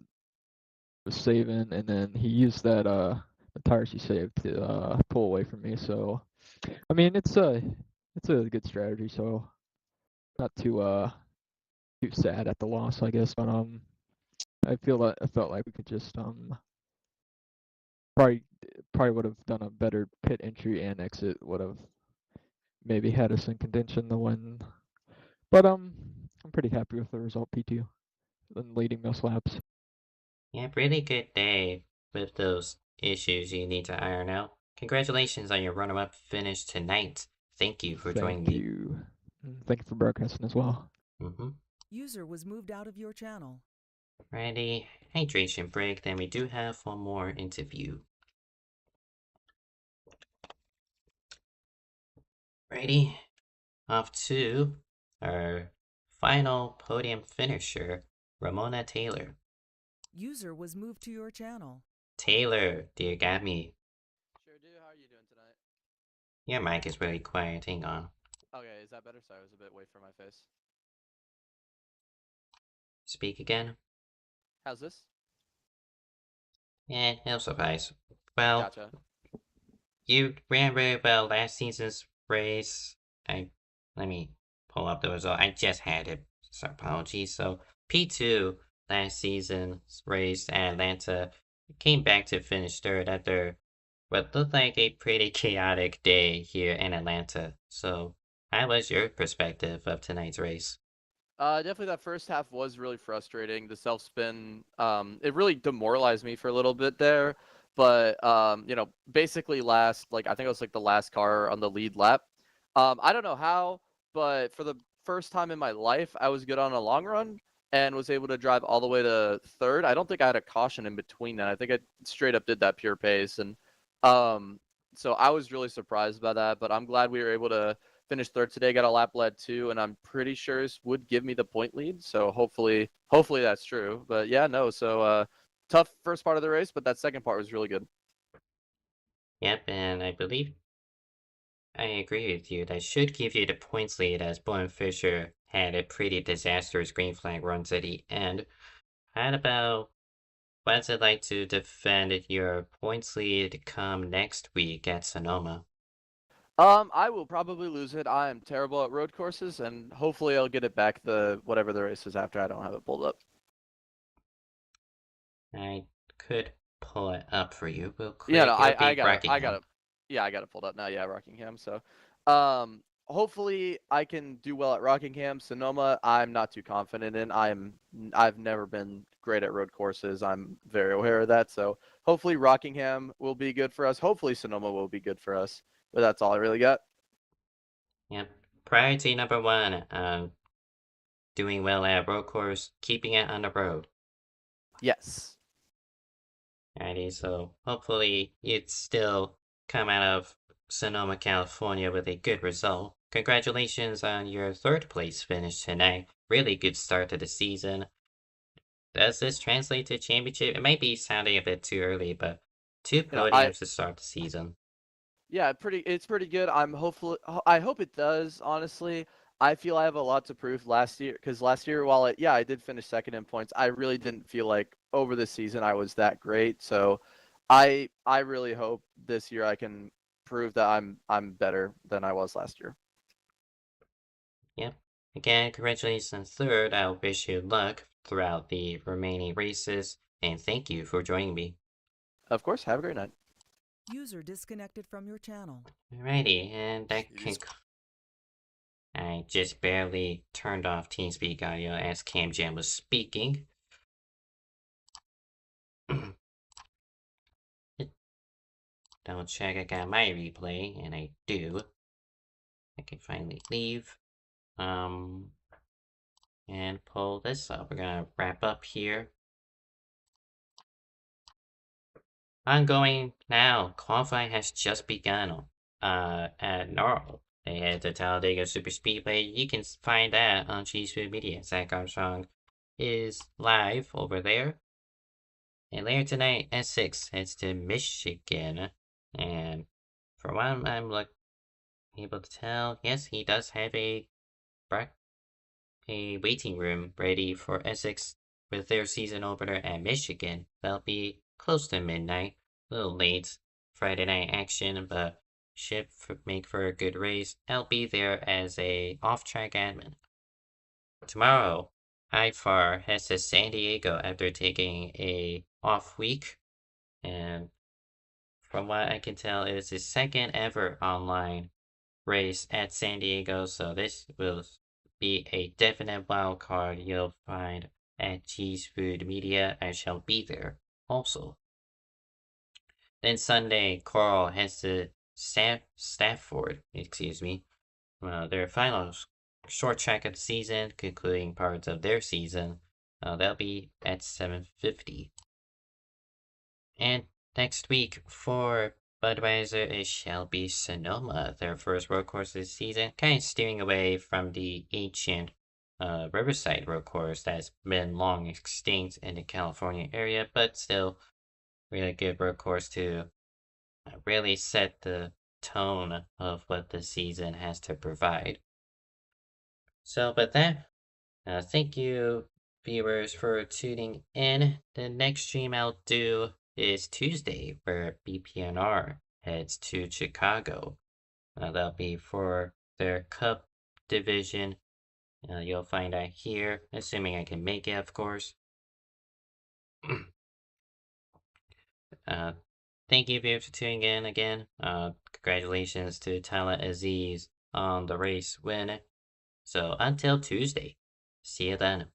saving, and then he used that the tires he saved to pull away from me. So I mean, it's a good strategy. So not too sad at the loss, I guess. But I felt like we could just probably probably would have done a better pit entry and exit. Would have maybe had us in contention to win. But I'm pretty happy with the result. P2 and leading most laps. Yeah, really good day with those issues you need to iron out. Congratulations on your runner-up finish tonight. Thank you for joining Thank me. you. Thank you for broadcasting as well. Mm-hmm. User was moved out of your channel. Ready? Hydration break. Then we do have one more interview. Ready? Off to our final podium finisher, Ramona Taylor. User was moved to your channel. Taylor, do you got me? Sure do. How are you doing tonight? Your mic is really quiet. Hang on. Okay, is that better? Sorry, I was a bit away from my face. Speak again. How's this? Yeah, it'll suffice. Well, Gotcha. you ran very well last season's race. Let me pull up the result. I just had it. So apologies. So P2 last season's race at Atlanta came back to finish third after what looked like a pretty chaotic day here in Atlanta. So how was your perspective of tonight's race? Definitely that first half was really frustrating. The self spin, it really demoralized me for a little bit there. But basically like I think it was like the last car on the lead lap. I don't know how, but for the first time in my life, I was good on a long run and was able to drive all the way to third. I don't think I had a caution in between that. I think I straight up did that pure pace, and so I was really surprised by that. But I'm glad we were able to finished third today, got a lap led too, and I'm pretty sure this would give me the point lead. So hopefully that's true. But yeah, no. So tough first part of the race, but that second part was really good. Yep, and I believe I agree with you. That should give you the points lead as Bowen Fisher had a pretty disastrous green flag run to the end. How about what's it like to defend your points lead come next week at Sonoma? I will probably lose it. I am terrible at road courses, and hopefully I'll get it back the whatever the race is after. I don't have it pulled up. I could pull it up for you real quick. Yeah, no, It'll I be got it. I got Rockingham. it. Yeah, I got it pulled up now. Yeah, Rockingham. So, hopefully I can do well at Rockingham. Sonoma, I'm not too confident in. I've never been great at road courses. I'm very aware of that. So hopefully Rockingham will be good for us. Hopefully Sonoma will be good for us. But that's all I really got. Yep. Priority number one, doing well at road course, keeping it on the road. Yes. Alrighty, so hopefully you'd still come out of Sonoma, California with a good result. Congratulations on your third place finish tonight. Really good start to the season. Does this translate to championship? It might be sounding a bit too early, but two I podiums to start the season. Yeah, it's pretty good. I hope it does, honestly. I feel I have a lot to prove last year because last year, while I did finish second in points, I really didn't feel like over the season I was that great. So I really hope this year I can prove that I'm better than I was last year. Yep. Again, congratulations on third. I wish you luck throughout the remaining races, and thank you for joining me. Of course, have a great night. User disconnected from your channel. Alrighty, and that can. I just barely turned off TeamSpeak audio as CamJam was speaking. Double check I got my replay, and I do. I can finally leave. And pull this up. We're gonna wrap up here. Ongoing now. Qualifying has just begun. At Norwell. They head to Talladega Super Speedway. You can find that on Cheese Food Media. Zach Armstrong is live over there. And later tonight at 6 heads to Michigan. And for what I'm able to tell, yes, he does have a waiting room ready for Essex with their season opener at Michigan. They'll be close to midnight, a little late Friday night action, but should make for a good race. I'll be there as a off-track admin. Tomorrow, IFAR heads to San Diego after taking a off week, and from what I can tell, it is his second ever online race at San Diego, so this will be a definite wild card you'll find at Cheese Food Media. I shall be there also. Then Sunday, Coral heads to Stafford, their final short track of the season, concluding parts of their season. That'll be at 7:50. And next week for Budweiser, it shall be Sonoma, their first road course this season, kind of steering away from the ancient Riverside road course that's been long extinct in the California area, but still really good road course to really set the tone of what the season has to provide. So, with that, thank you, viewers, for tuning in. The next stream I'll do is Tuesday, where BPNR heads to Chicago. That'll be for their Cup division. You'll find out here, assuming I can make it, of course. Thank you, viewers, for tuning in again. Congratulations to Tala Aziz on the race win. So until Tuesday, see you then.